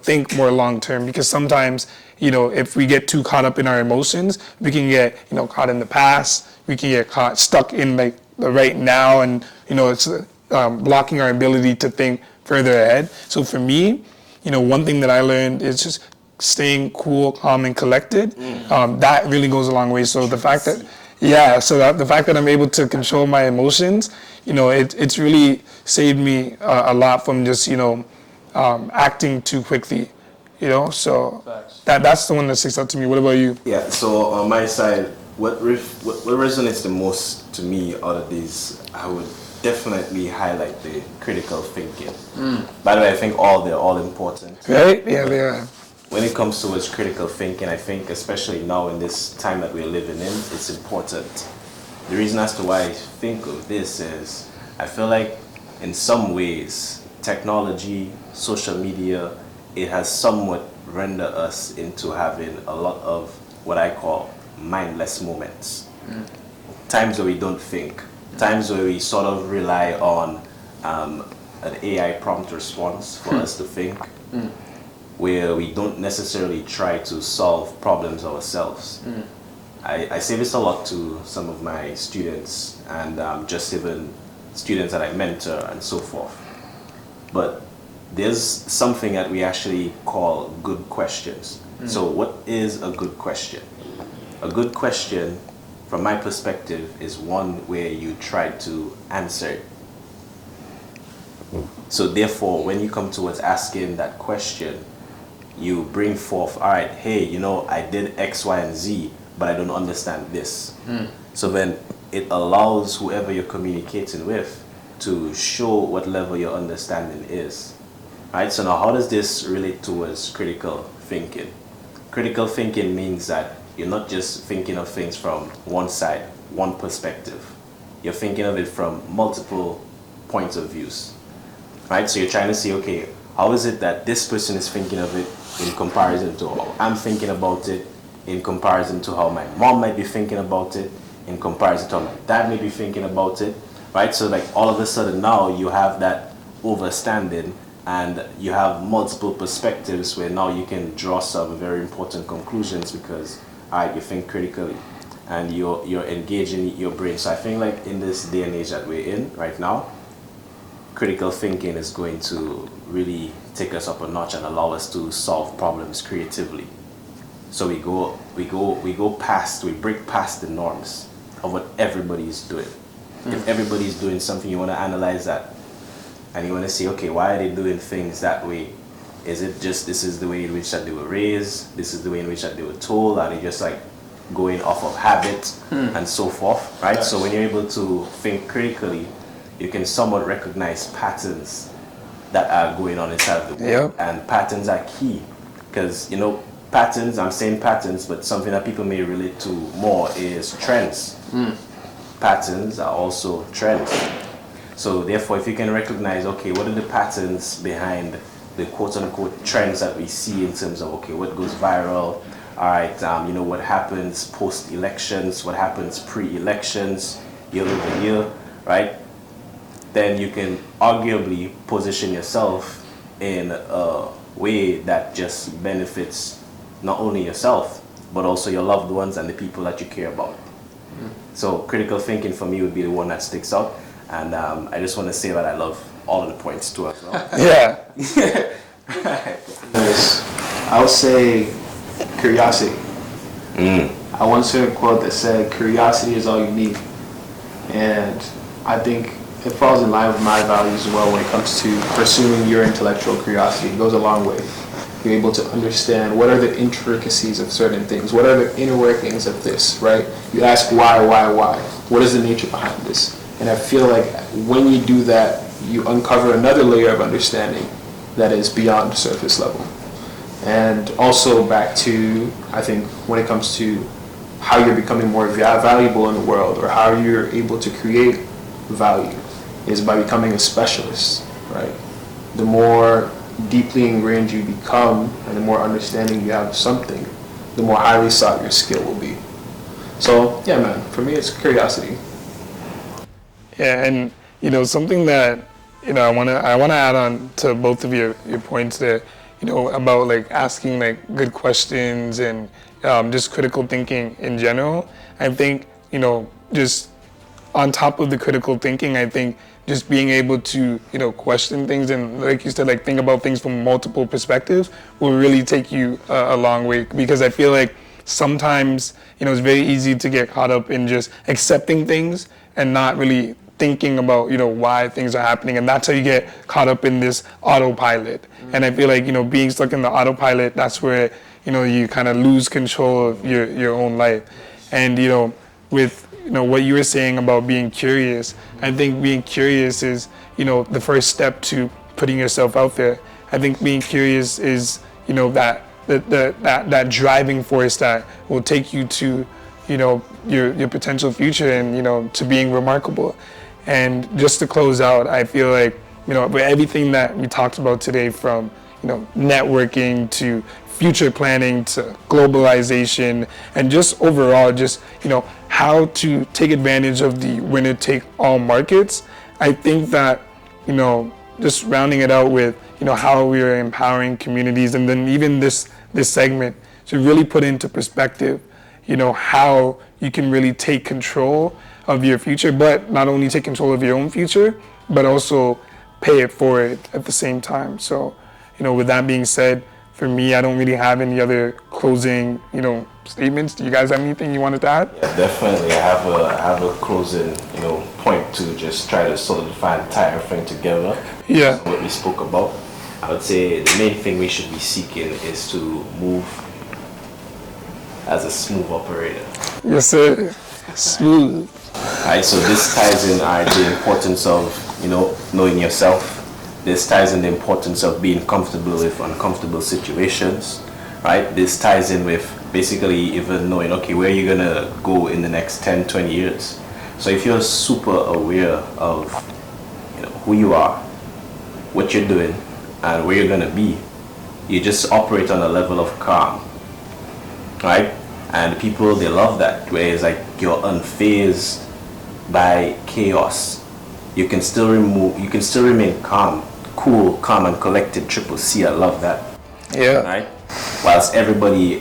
think more long term, because sometimes, if we get too caught up in our emotions, we can get, caught in the past. We can get caught stuck in like the right now, and, it's blocking our ability to think further ahead. So for me, one thing that I learned is just staying cool, calm, and collected. That really goes a long way. So the fact that the fact that I'm able to control my emotions, it's really saved me a lot from just, acting too quickly, so that's the one that sticks out to me. What about you? Yeah, so on my side, what resonates the most to me out of these, I would definitely highlight the critical thinking. By the way, I think they're all important. Right? Yeah, they are. When it comes towards critical thinking, I think especially now in this time that we're living in, it's important. The reason as to why I think of this is I feel like in some ways, technology, social media, it has somewhat rendered us into having a lot of what I call mindless moments. Times where we don't think, times where we sort of rely on an AI prompt response for us to think. Where we don't necessarily try to solve problems ourselves. I say this a lot to some of my students and just even students that I mentor and so forth. But there's something that we actually call good questions. So what is a good question? A good question, from my perspective, is one where you try to answer it. So therefore, when you come towards asking that question, you bring forth, all right, hey, I did X, Y, and Z, but I don't understand this. So then it allows whoever you're communicating with to show what level your understanding is. All right, so now how does this relate towards critical thinking? Critical thinking means that you're not just thinking of things from one side, one perspective. You're thinking of it from multiple points of views, right? So you're trying to see, okay, how is it that this person is thinking of it in comparison to how I'm thinking about it, in comparison to how my mom might be thinking about it, in comparison to how my dad may be thinking about it, right? So like all of a sudden now you have that overstanding and you have multiple perspectives where now you can draw some very important conclusions because you think critically and you're engaging your brain. So I think like in this day and age that we're in right now, critical thinking is going to really take us up a notch and allow us to solve problems creatively. So we break past the norms of what everybody's doing. If everybody's doing something, you want to analyze that. And you want to say, okay, why are they doing things that way? Is it just this is the way in which that they were raised? This is the way in which that they were told? Are they just like going off of habit and so forth, right? Yes. So when you're able to think critically, you can somewhat recognize patterns that are going on inside of the world. Yep. And patterns are key because, you know, patterns, I'm saying patterns, but something that people may relate to more is trends. Patterns are also trends. So therefore, if you can recognize, okay, what are the patterns behind the quote-unquote trends that we see in terms of, okay, what goes viral, all right, you know, what happens post-elections, what happens pre-elections, year over year, right? Then you can arguably position yourself in a way that just benefits not only yourself, but also your loved ones and the people that you care about. So critical thinking for me would be the one that sticks out. And I just want to say that I love all of the points too as well. Yeah. Nice. I would say curiosity. I once heard a quote that said, "Curiosity is all you need." And I think it falls in line with my values as well when it comes to pursuing your intellectual curiosity. It goes a long way. You're able to understand what are the intricacies of certain things, what are the inner workings of this, right? You ask why? What is the nature behind this? And I feel like when you do that, you uncover another layer of understanding that is beyond surface level. And also back to, I think, when it comes to how you're becoming more valuable in the world or how you're able to create value is by becoming a specialist, right? The more deeply ingrained you become and the more understanding you have of something, the more highly sought your skill will be. So, yeah, man, for me, it's curiosity. Yeah, and you know something that I wanna add on to both of your points there. You know about like asking like good questions and just critical thinking in general. I think just on top of the critical thinking, I think just being able to question things and like you said, like think about things from multiple perspectives will really take you a long way, because I feel like sometimes it's very easy to get caught up in just accepting things and not really thinking about why things are happening, and that's how you get caught up in this autopilot. And I feel like being stuck in the autopilot, that's where you kind of lose control of your own life. And with what you were saying about being curious, I think being curious is the first step to putting yourself out there. I think being curious is that driving force that will take you to your potential future and to being remarkable. And just to close out, I feel like with everything that we talked about today, from networking to future planning to globalization, and just overall just how to take advantage of the winner take all markets, I think that just rounding it out with how we are empowering communities, and then even this segment to really put into perspective how you can really take control of your future, but not only take control of your own future, but also pay it forward at the same time. So, with that being said, for me, I don't really have any other closing, statements. Do you guys have anything you wanted to add? Yeah, definitely. I have a closing, point to just try to solidify the entire thing together. Yeah. So what we spoke about, I would say the main thing we should be seeking is to move as a smooth operator. Yes, sir. Smooth. Alright, so this ties in the importance of knowing yourself. This ties in the importance of being comfortable with uncomfortable situations, right? This ties in with basically even knowing, okay, where you're gonna go in the next 10, 20 years. So if you're super aware of, you know, who you are, what you're doing, and where you're gonna be, you just operate on a level of calm, right? And people, they love that, where it's like you're unfazed by chaos. You can still remain calm, cool, calm and collected. Triple C, I love that. Yeah. Right? Whilst everybody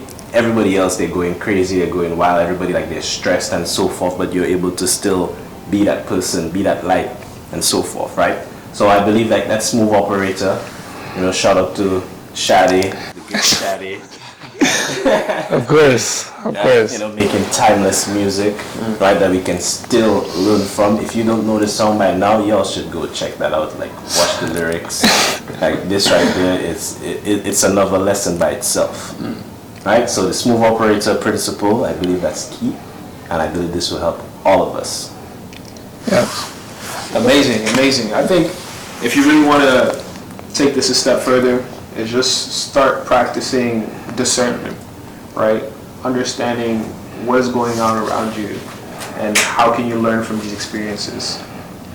else, they're going crazy, they're going wild, everybody like they're stressed and so forth, but you're able to still be that person, be that light and so forth, right? So I believe like that smooth operator, you know, shout out to Shadi, the good Shadi. Of course. You know, making timeless music, right, that we can still learn from. If you don't know the song by now, y'all should go check that out. Like, watch the lyrics. Like this right there, it's another lesson by itself, right? So the smooth operator principle, I believe that's key, and I believe this will help all of us. Yeah. Amazing. I think if you really want to take this a step further, is just start practicing discernment, right? Understanding what is going on around you and how can you learn from these experiences.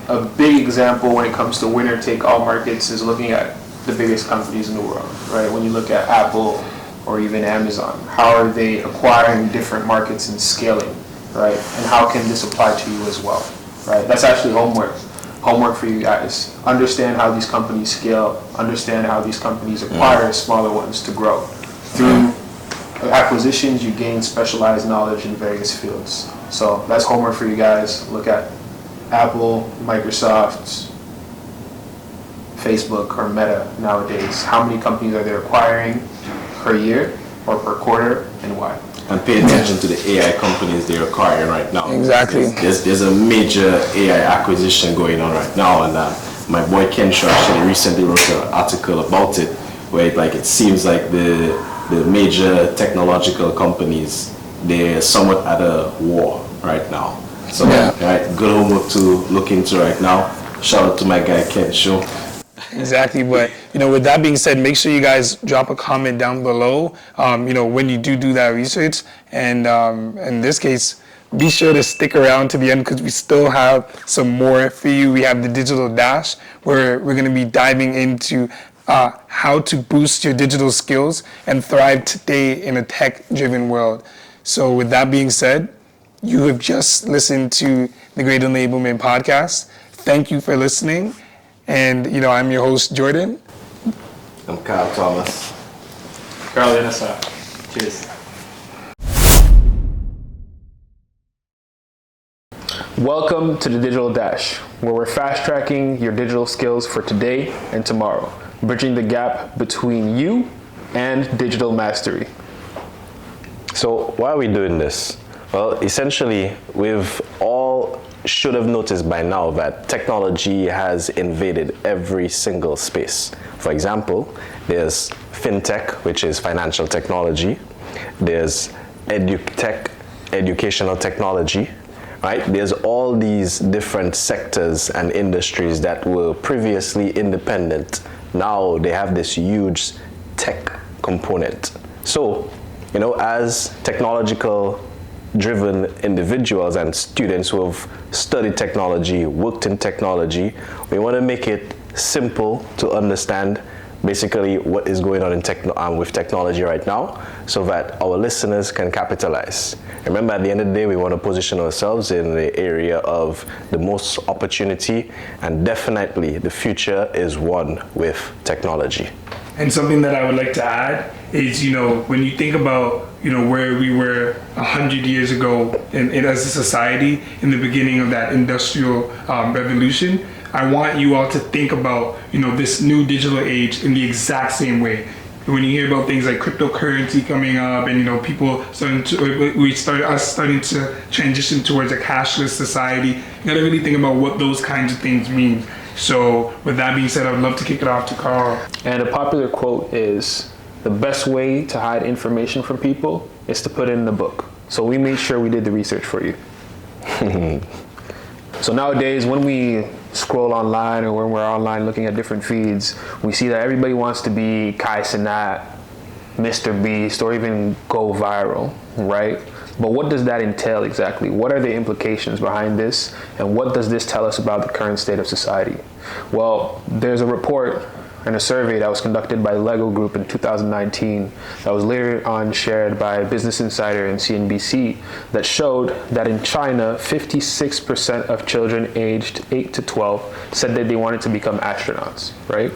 A big example when it comes to winner-take-all markets is looking at the biggest companies in the world, right? When you look at Apple or even Amazon, how are they acquiring different markets and scaling, right? And how can this apply to you as well, right? That's actually homework for you guys. Understand how these companies scale, understand how these companies acquire smaller ones to grow. Through acquisitions, you gain specialized knowledge in various fields. So that's homework for you guys. Look at Apple, Microsoft, Facebook, or Meta nowadays. How many companies are they acquiring per year or per quarter, and why? And pay attention to the AI companies they're acquiring right now. Exactly. There's a major AI acquisition going on right now, and my boy Kensho actually recently wrote an article about it, where it seems like the major technological companies, they're somewhat at a war right now. So, right, good homework to look into right now. Shout out to my guy Kensho. Exactly, but with that being said, make sure you guys drop a comment down below. When you do that research, and in this case, be sure to stick around to the end because we still have some more for you. We have the digital dash where we're going to be diving into how to boost your digital skills and thrive today in a tech-driven world. So, with that being said, you have just listened to the Great Enablement Podcast. Thank you for listening. And, I'm your host, Jordan. I'm Kyle Thomas. Carl Yanasa. Cheers. Welcome to the Digital Dash, where we're fast-tracking your digital skills for today and tomorrow, bridging the gap between you and digital mastery. So why are we doing this? Well, essentially, we've all should have noticed by now that technology has invaded every single space. For example, there's fintech, which is financial technology. There's edutech, educational technology, right? There's all these different sectors and industries that were previously independent. Now they have this huge tech component. So, as technological driven individuals and students who have studied technology, worked in technology, we want to make it simple to understand basically what is going on in with technology right now so that our listeners can capitalize. Remember, at the end of the day, we want to position ourselves in the area of the most opportunity, and definitely the future is one with technology. And something that I would like to add is, when you think about, where we were 100 years ago as a society in the beginning of that industrial revolution, I want you all to think about, this new digital age in the exact same way. When you hear about things like cryptocurrency coming up and, people starting to transition towards a cashless society, you gotta really think about what those kinds of things mean. So with that being said, I would love to kick it off to Carl. And a popular quote is, the best way to hide information from people is to put it in a book. So we made sure we did the research for you. So nowadays, when we scroll online or when we're online looking at different feeds, we see that everybody wants to be Kai Cenat, Mr. Beast or even go viral, right? But what does that entail exactly? What are the implications behind this? And what does this tell us about the current state of society? Well, there's a report and a survey that was conducted by the Lego Group in 2019 that was later on shared by Business Insider and CNBC that showed that in China, 56% of children aged 8 to 12 said that they wanted to become astronauts, right?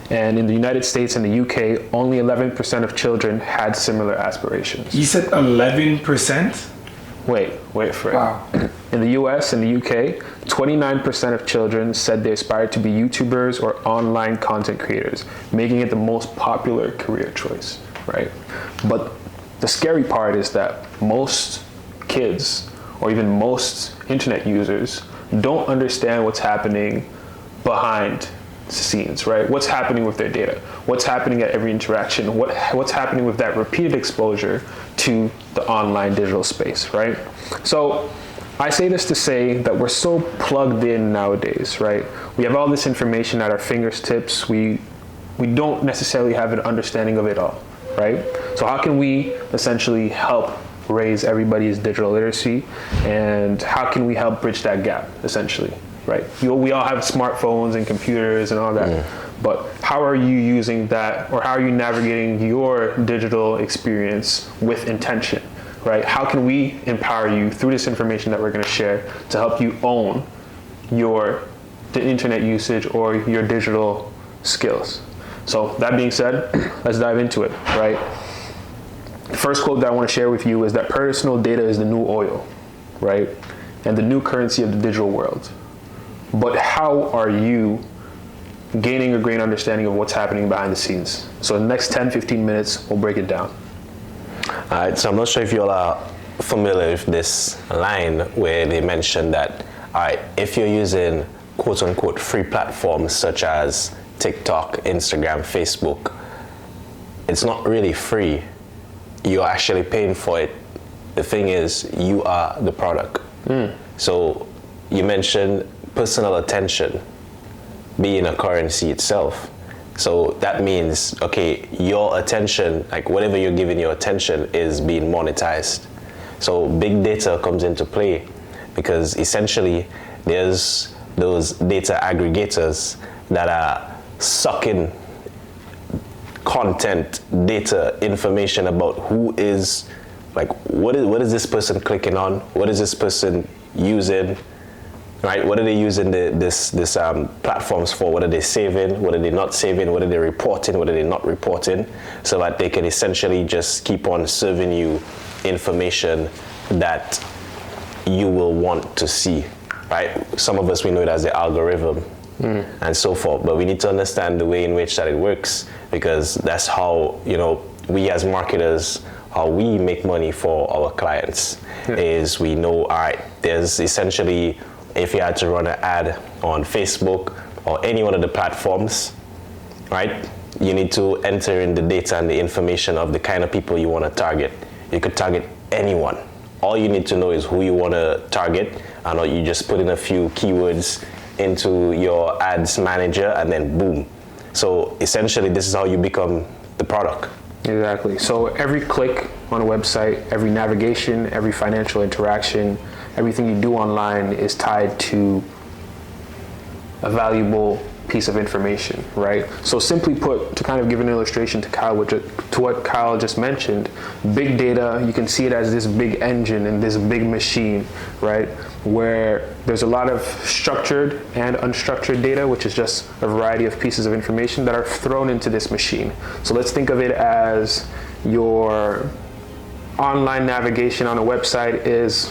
And in the United States and the UK, only 11% of children had similar aspirations. You said 11%? Wait for it. Wow. In the US and the UK, 29% of children said they aspired to be YouTubers or online content creators, making it the most popular career choice, right? But the scary part is that most kids, or even most internet users, don't understand what's happening behind the scenes, right? What's happening with their data? What's happening at every interaction? What's happening with that repeated exposure to the online digital space, right? So I say this to say that we're so plugged in nowadays, right? We have all this information at our fingertips. We don't necessarily have an understanding of it all, right? So how can we essentially help raise everybody's digital literacy, and how can we help bridge that gap, essentially, right? We all have smartphones and computers and all that, but how are you using that, or how are you navigating your digital experience with intention, right? How can we empower you through this information that we're going to share to help you own the internet usage or your digital skills? So that being said, let's dive into it, right? The first quote that I want to share with you is that personal data is the new oil, right? And the new currency of the digital world. But how are you gaining a great understanding of what's happening behind the scenes? So in the next 10-15 minutes, we'll break it down. All right, so I'm not sure if you all are familiar with this line where they mention that, all right, if you're using quote unquote free platforms such as TikTok, Instagram, Facebook, it's not really free. You're actually paying for it. The thing is, you are the product. So you mentioned personal attention being a currency itself. So that means, okay, your attention, like whatever you're giving your attention, is being monetized. So big data comes into play because essentially there's those data aggregators that are sucking content, data, information about who is, like, what is this person clicking on? What is this person using? Right? What are they using this platforms for? What are they saving? What are they not saving? What are they reporting? What are they not reporting? So that they can essentially just keep on serving you information that you will want to see, right? Some of us, we know it as the algorithm and so forth, but we need to understand the way in which that it works, because that's how, we as marketers, how we make money for our clients is we know, all right, there's essentially, if you had to run an ad on Facebook or any one of the platforms, right, you need to enter in the data and the information of the kind of people you want to target. You could target anyone. All you need to know is who you want to target, and you just put in a few keywords into your ads manager, and then boom. So essentially, this is how you become the product. Exactly. So every click on a website, every navigation, every financial interaction, everything you do online is tied to a valuable piece of information, right? So simply put, to kind of give an illustration to what Kyle just mentioned, big data, you can see it as this big engine and this big machine, right? Where there's a lot of structured and unstructured data, which is just a variety of pieces of information that are thrown into this machine. So let's think of it as your online navigation on a website is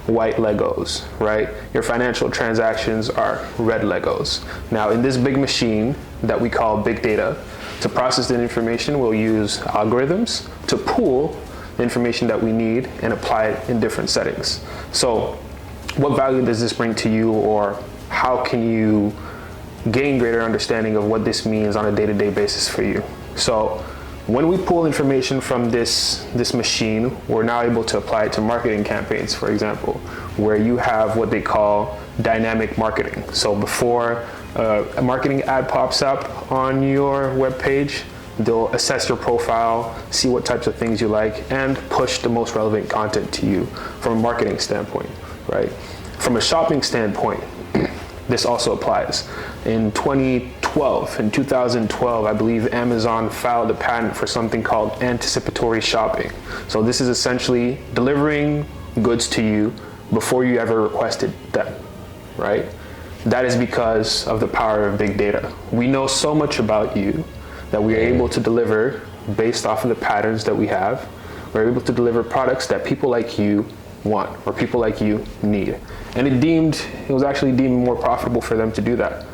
white Legos, right? Your financial transactions are red Legos. Now, in this big machine that we call big data, to process the information, we'll use algorithms to pool the information that we need and apply it in different settings. So what value does this bring to you, or how can you gain greater understanding of what this means on a day-to-day basis for you? So when we pull information from this machine, we're now able to apply it to marketing campaigns, for example, where you have what they call dynamic marketing. So before a marketing ad pops up on your webpage, They'll assess your profile, see what types of things you like, and push the most relevant content to you from a marketing standpoint, right? From a shopping standpoint, this also applies. In 2012, I believe Amazon filed a patent for something called anticipatory shopping. So this is essentially delivering goods to you before you ever requested them, right? That is because of the power of big data. We know so much about you that we are able to deliver based off of the patterns that we have. We're able to deliver products that people like you want or people like you need. And it was actually deemed more profitable for them to do that,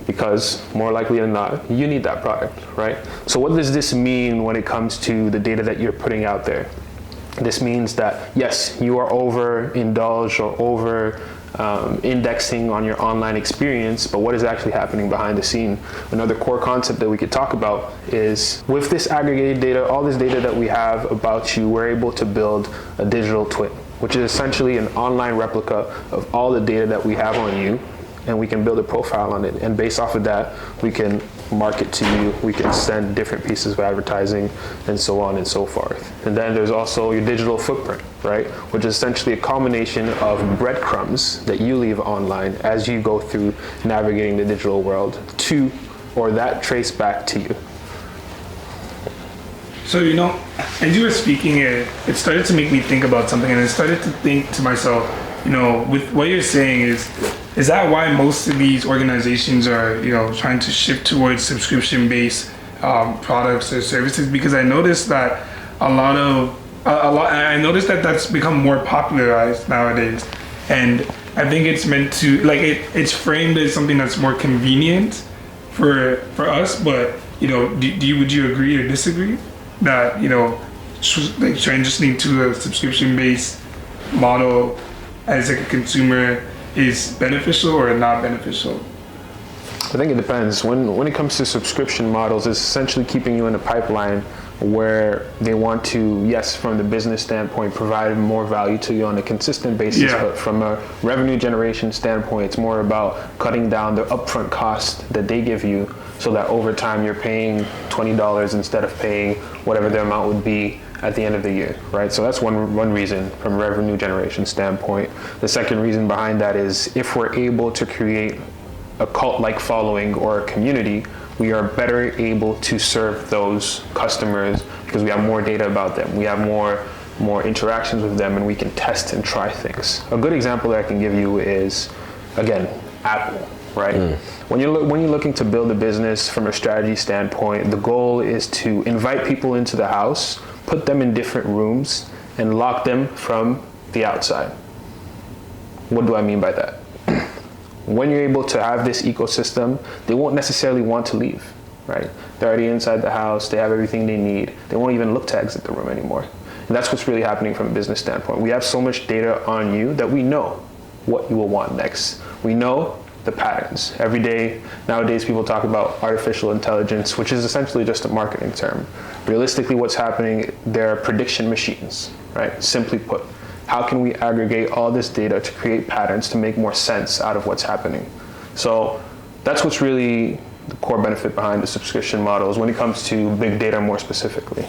because more likely than not, you need that product, right? So what does this mean when it comes to the data that you're putting out there? This means that, yes, you are overindulged or over indexing on your online experience, but what is actually happening behind the scene? Another core concept that we could talk about is, with this aggregated data, all this data that we have about you, we're able to build a digital twin, which is essentially an online replica of all the data that we have on you, and we can build a profile on it. And based off of that, we can market to you, we can send different pieces of advertising, and so on and so forth. And then there's also your digital footprint, right? Which is essentially a combination of breadcrumbs that you leave online as you go through navigating the digital world that trace back to you. So, as you were speaking, it started to make me think about something, and I started to think to myself, with what you're saying is that why most of these organizations are, trying to shift towards subscription-based products or services? Because I noticed that I noticed that that's become more popularized nowadays, and I think it's meant to, it's framed as something that's more convenient for us. But would you agree or disagree that transitioning to a subscription-based model as a consumer is beneficial or not beneficial? I think it depends. When it comes to subscription models, it's essentially keeping you in a pipeline where they want to, yes, from the business standpoint, provide more value to you on a consistent basis. Yeah. But from a revenue generation standpoint, it's more about cutting down the upfront cost that they give you, so that over time you're paying $20 instead of paying whatever the amount would be at the end of the year, right? So that's one reason from a revenue generation standpoint. The second reason behind that is, if we're able to create a cult-like following or a community, we are better able to serve those customers because we have more data about them. We have more interactions with them, and we can test and try things. A good example that I can give you is, again, Apple, right? When you're looking to build a business from a strategy standpoint, the goal is to invite people into the house, put them in different rooms, and lock them from the outside. What do I mean by that? When you're able to have this ecosystem, they won't necessarily want to leave, right? They're already inside the house, they have everything they need. They won't even look to exit the room anymore. And that's what's really happening from a business standpoint. We have so much data on you that we know what you will want next. We know the patterns. Every day, nowadays, people talk about artificial intelligence, which is essentially just a marketing term. Realistically, what's happening, there are prediction machines, right? Simply put, how can we aggregate all this data to create patterns to make more sense out of what's happening? So that's what's really the core benefit behind the subscription models when it comes to big data more specifically.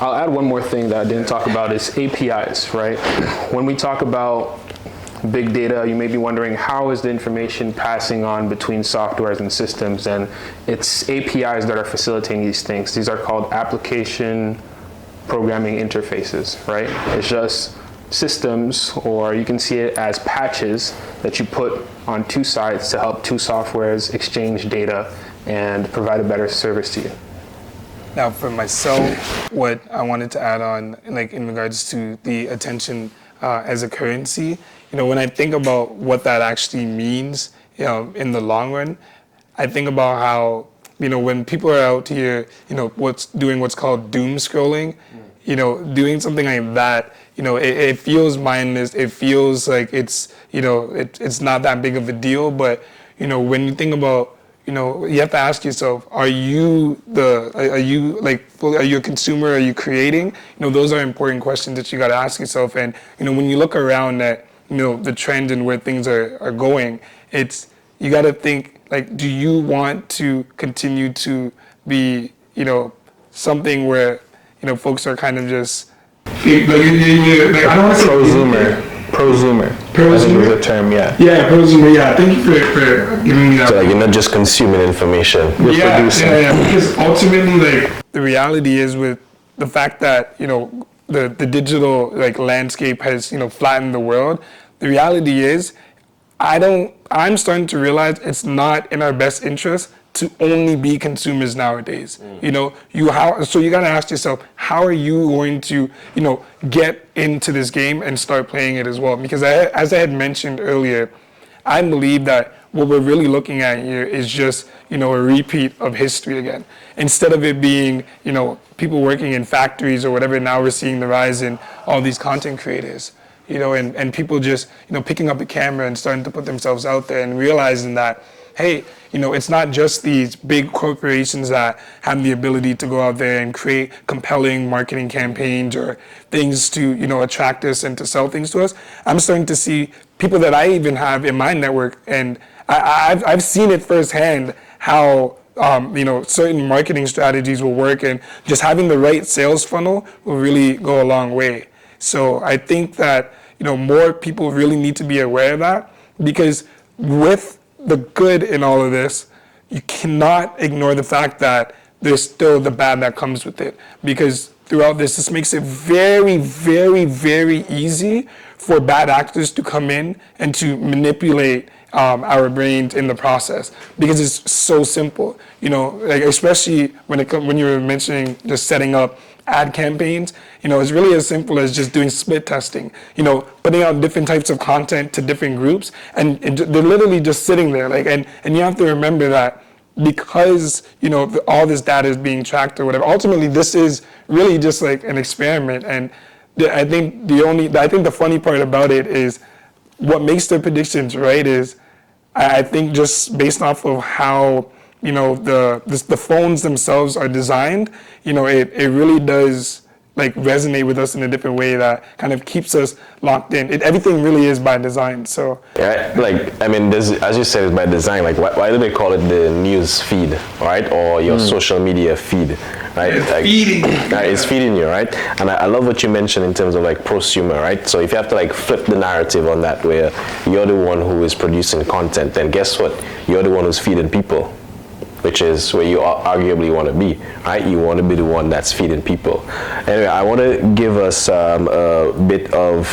I'll add one more thing that I didn't talk about is APIs, right? When we talk about big data, you may be wondering, how is the information passing on between softwares and systems? And it's APIs that are facilitating these things. These are called application programming interfaces, right? It's just systems, or you can see it as patches that you put on two sides to help two softwares exchange data and provide a better service to you. Now, for myself, what I wanted to add on, in regards to the attention as a currency, when I think about what that actually means, in the long run, I think about how, when people are out here, what's called doom scrolling, doing something like that, it feels mindless. It feels like it's not that big of a deal. But, when you think about, you have to ask yourself, are you a consumer? Are you creating? Those are important questions that you got to ask yourself. And, when you look around at, the trend and where things are going, you got to think, do you want to continue to be, something where, folks are kind of just Like, I don't want to say Prosumer. I think is the term, yeah. Yeah, prosumer. Yeah, thank you for giving me that. So like you're not just consuming information. Yeah, because ultimately, like, the reality is with the fact that the digital landscape has flattened the world. The reality is, I'm starting to realize it's not in our best interest to only be consumers nowadays. So you gotta ask yourself, how are you going to get into this game and start playing it as well? Because as I had mentioned earlier, I believe that what we're really looking at here is just a repeat of history again. Instead of it being people working in factories or whatever, now we're seeing the rise in all these content creators. And people just picking up a camera and starting to put themselves out there and realizing that, hey, it's not just these big corporations that have the ability to go out there and create compelling marketing campaigns or things to, attract us and to sell things to us. I'm starting to see people that I even have in my network, and I've seen it firsthand how, certain marketing strategies will work, and just having the right sales funnel will really go a long way. So I think that, more people really need to be aware of that, because with the good in all of this, you cannot ignore the fact that there's still the bad that comes with it. Because throughout this makes it very, very, very easy for bad actors to come in and to manipulate our brains in the process, because it's so simple. Especially when you were mentioning just setting up ad campaigns, it's really as simple as just doing split testing, putting out different types of content to different groups, and they're literally just sitting there, and you have to remember that because, all this data is being tracked or whatever, ultimately this is really just like an experiment. And I think the funny part about it is what makes their predictions right is, I think just based off of how the phones themselves are designed, it really does resonate with us in a different way that kind of keeps us locked in. Everything really is by design. So yeah, as you said, it's by design. Why do they call it the news feed, right? Or your social media feed, right? It's feeding you, right? And I love what you mentioned in terms of prosumer, right? So if you have to flip the narrative on that, where you're the one who is producing content, then guess what? You're the one who's feeding people, which is where you arguably want to be, right? You want to be the one that's feeding people. Anyway, I want to give us a bit of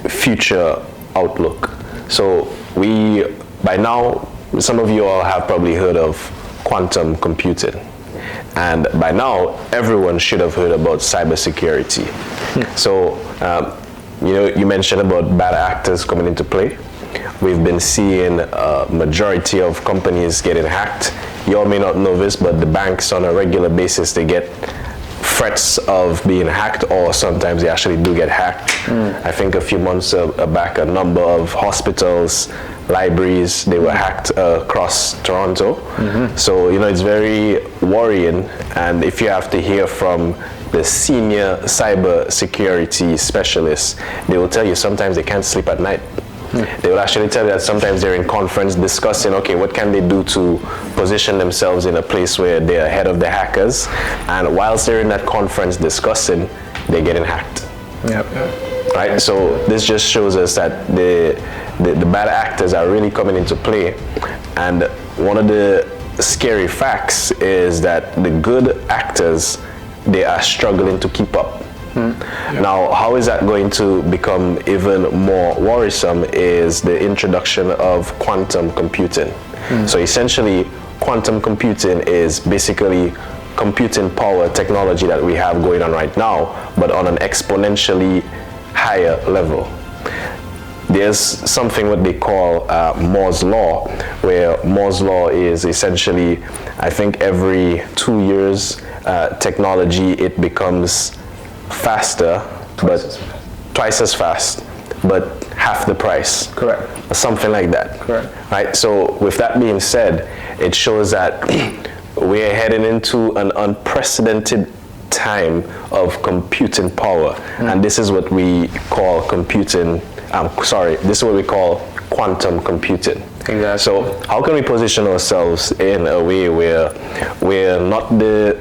future outlook. So by now, some of you all have probably heard of quantum computing. And by now, everyone should have heard about cybersecurity. So, you mentioned about bad actors coming into play. We've been seeing a majority of companies getting hacked. You all may not know this, but the banks on a regular basis, they get threats of being hacked, or sometimes they actually do get hacked. I think a few months back, a number of hospitals, libraries, they were hacked across Toronto. So, it's very worrying. And if you have to hear from the senior cyber security specialists, they will tell you sometimes they can't sleep at night. They will actually tell you that sometimes they're in conference discussing, okay, what can they do to position themselves in a place where they're ahead of the hackers, and whilst they're in that conference discussing, they're getting hacked. Yep. Right? So this just shows us that the bad actors are really coming into play, and one of the scary facts is that the good actors, they are struggling to keep up. Now, how is that going to become even more worrisome is the introduction of quantum computing. So essentially, quantum computing is basically computing power technology that we have going on right now, but on an exponentially higher level. There's something what they call Moore's Law, where Moore's Law is essentially, I think every 2 years, technology, it becomes faster, but twice as fast, but half the price. Correct. Or something like that. Correct. Right? So with that being said, it shows that we're heading into an unprecedented time of computing power. And this is what we call this is what we call quantum computing. Exactly. So how can we position ourselves in a way where we're not the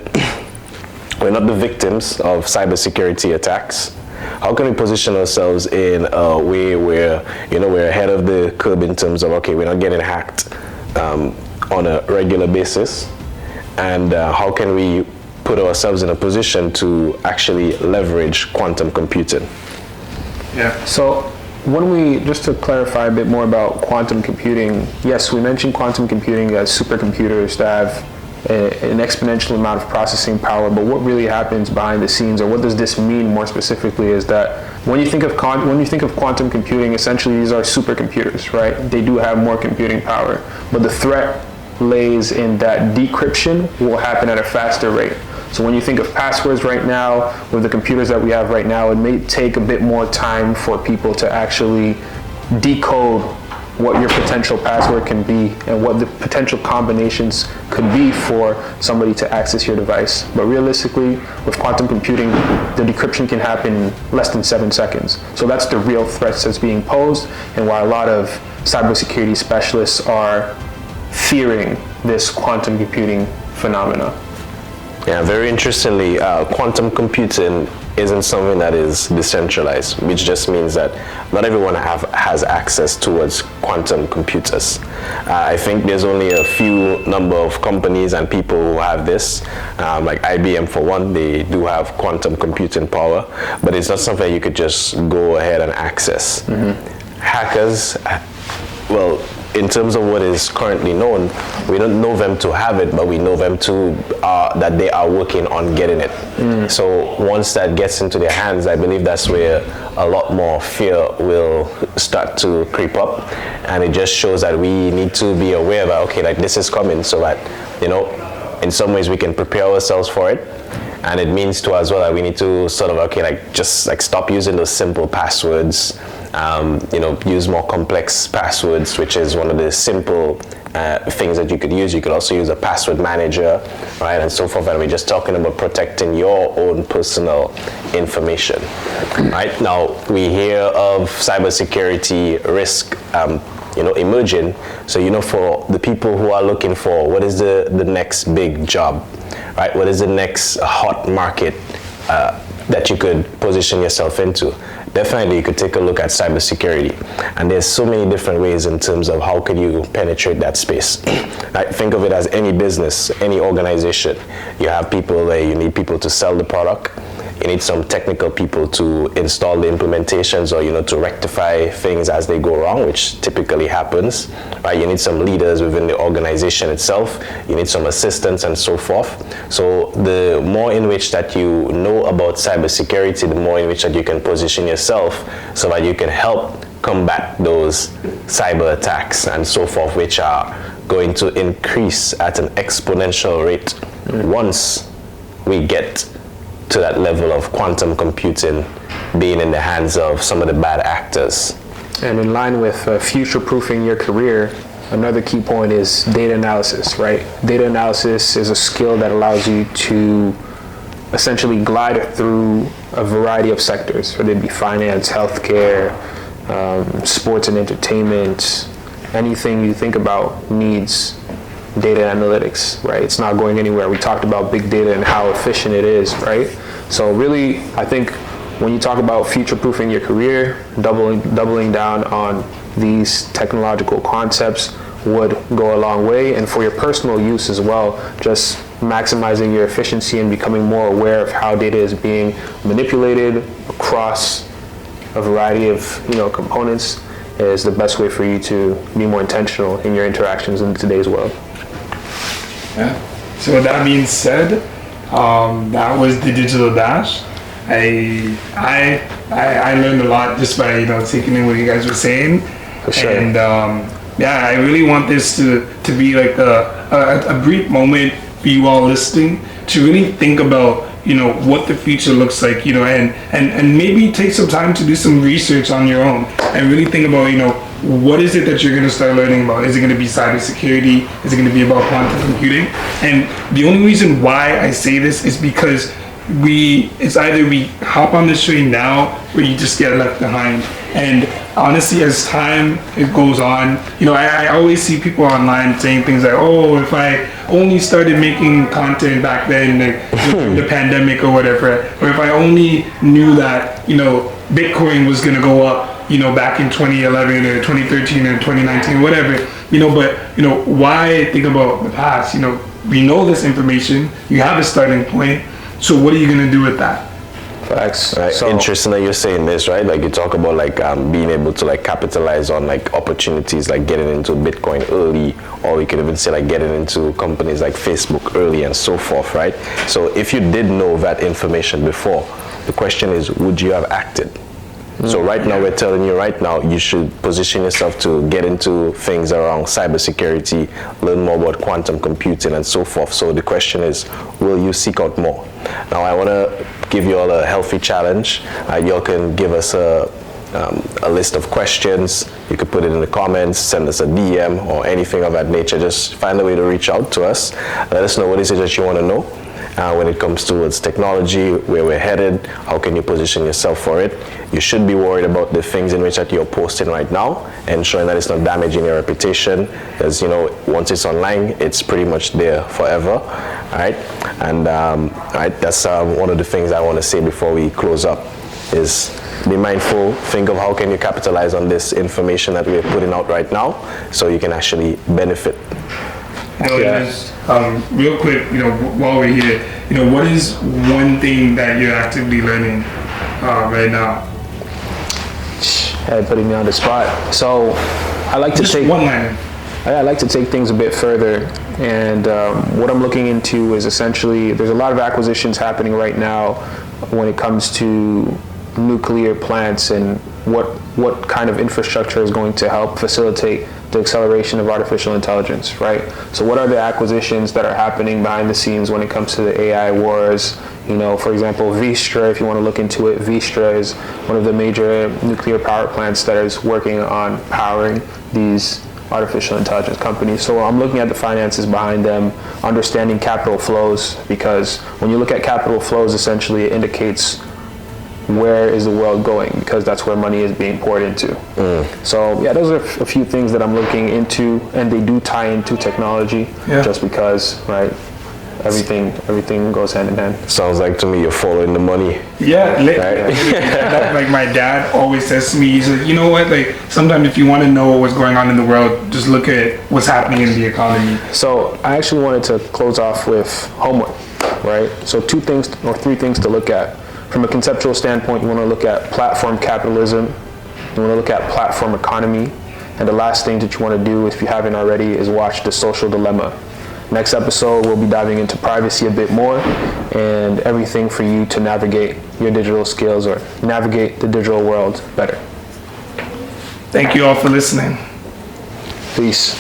we're not the victims of cybersecurity attacks. How can we position ourselves in a way where, we're ahead of the curve in terms of, okay, we're not getting hacked on a regular basis, and how can we put ourselves in a position to actually leverage quantum computing? Yeah. So just to clarify a bit more about quantum computing, yes, we mentioned quantum computing as supercomputers that have an exponential amount of processing power, but what really happens behind the scenes, or what does this mean more specifically, is that when you think of quantum computing, essentially these are supercomputers, right? They do have more computing power, but the threat lays in that decryption will happen at a faster rate. So when you think of passwords right now, with the computers that we have right now, it may take a bit more time for people to actually decode what your potential password can be and what the potential combinations could be for somebody to access your device. But realistically, with quantum computing, the decryption can happen in less than 7 seconds. So that's the real threats that's being posed, and why a lot of cybersecurity specialists are fearing this quantum computing phenomena. Yeah, very interestingly, quantum computing isn't something that is decentralized, which just means that not everyone has access towards quantum computers. I think there's only a few number of companies and people who have this, like IBM for one. They do have quantum computing power, but it's not something you could just go ahead and access. Hackers, well, in terms of what is currently known, we don't know them to have it, but we know them to that they are working on getting it. So once that gets into their hands, I believe that's where a lot more fear will start to creep up, and it just shows that we need to be aware that, okay, like this is coming, so that, in some ways we can prepare ourselves for it. And it means to as well that we need to sort of, okay, like just like stop using those simple passwords, use more complex passwords, which is one of the simple things that you could use. You could also use a password manager, right, and so forth. And we're just talking about protecting your own personal information, right? Now, we hear of cybersecurity risk, emerging. So, for the people who are looking for what is the next big job, right? What is the next hot market that you could position yourself into? Definitely, you could take a look at cybersecurity, and there's so many different ways in terms of how could you penetrate that space. Right? Think of it as any business, any organization. You have people there, you need people to sell the product. You need some technical people to install the implementations, or to rectify things as they go wrong, which typically happens. Right? You need some leaders within the organization itself. You need some assistants and so forth. So the more in which that you know about cybersecurity, the more in which that you can position yourself so that you can help combat those cyber attacks and so forth, which are going to increase at an exponential rate once we get to that level of quantum computing being in the hands of some of the bad actors. And in line with future-proofing your career, another key point is data analysis, right? Data analysis is a skill that allows you to essentially glide through a variety of sectors, whether it be finance, healthcare, sports and entertainment. Anything you think about needs data analytics, right? It's not going anywhere. We talked about big data and how efficient it is, right? So really, I think when you talk about future-proofing your career, doubling down on these technological concepts would go a long way. And for your personal use as well, just maximizing your efficiency and becoming more aware of how data is being manipulated across a variety of components is the best way for you to be more intentional in your interactions in today's world. Yeah. So with that being said, that was the Digital Dash. I learned a lot just by taking in what you guys were saying. For sure. And I really want this to be like a brief moment for you all listening to really think about what the future looks like, and maybe take some time to do some research on your own and really think about what is it that you're going to start learning about? Is it going to be cybersecurity? Is it going to be about quantum computing? And the only reason why I say this is because it's either we hop on this train now or you just get left behind. And honestly, as time it goes on, I always see people online saying things like, oh, if I only started making content back then, like the pandemic or whatever, or if I only knew that, Bitcoin was going to go up, back in 2011 or 2013 or 2019, whatever, but, why think about the past? We know this information, you have a starting point, so what are you going to do with that? Facts. Right. So, Interesting that you're saying this, right? Like you talk about like being able to like capitalize on like opportunities, like getting into Bitcoin early, or we could even say like getting into companies like Facebook early and so forth, right? So if you did know that information before, the question is, would you have acted? So right now we're telling you right now you should position yourself to get into things around cybersecurity, learn more about quantum computing and so forth. So the question is, will you seek out more? Now I want to give you all a healthy challenge. Y'all can give us a list of questions. You could put it in the comments, send us a DM or anything of that nature. Just find a way to reach out to us. Let us know what is it that you want to know. When it comes towards technology, where we're headed, how can you position yourself for it? You should be worried about the things in which that you're posting right now, ensuring that it's not damaging your reputation, because once it's online, it's pretty much there forever. All right, and that's one of the things I want to say before we close up is be mindful, think of how can you capitalize on this information that we're putting out right now, so you can actually benefit. Real quick, while we're here, what is one thing that you're actively learning right now? Hey, putting me on the spot. So I like to Just take one liner. I like to take things a bit further, and what I'm looking into is essentially there's a lot of acquisitions happening right now when it comes to nuclear plants and what kind of infrastructure is going to help facilitate the acceleration of artificial intelligence, right? So what are the acquisitions that are happening behind the scenes when it comes to the AI wars? For example, Vistra, if you want to look into it, Vistra is one of the major nuclear power plants that is working on powering these artificial intelligence companies. So I'm looking at the finances behind them, understanding capital flows, because when you look at capital flows, essentially it indicates where is the world going, because that's where money is being poured into. So yeah, those are a few things that I'm looking into, and they do tie into technology, just because, right, everything goes hand in hand. Sounds like to me you're following the money. Yeah, like my dad always says to me, he's like, you know what, like sometimes if you want to know what's going on in the world, just look at what's happening in the economy. So I actually wanted to close off with homework, right? So 2 things or 3 things to look at. From a conceptual standpoint, you want to look at platform capitalism, you want to look at platform economy, and the last thing that you want to do, if you haven't already, is watch The Social Dilemma. Next episode, we'll be diving into privacy a bit more and everything for you to navigate your digital skills or navigate the digital world better. Thank you all for listening. Peace.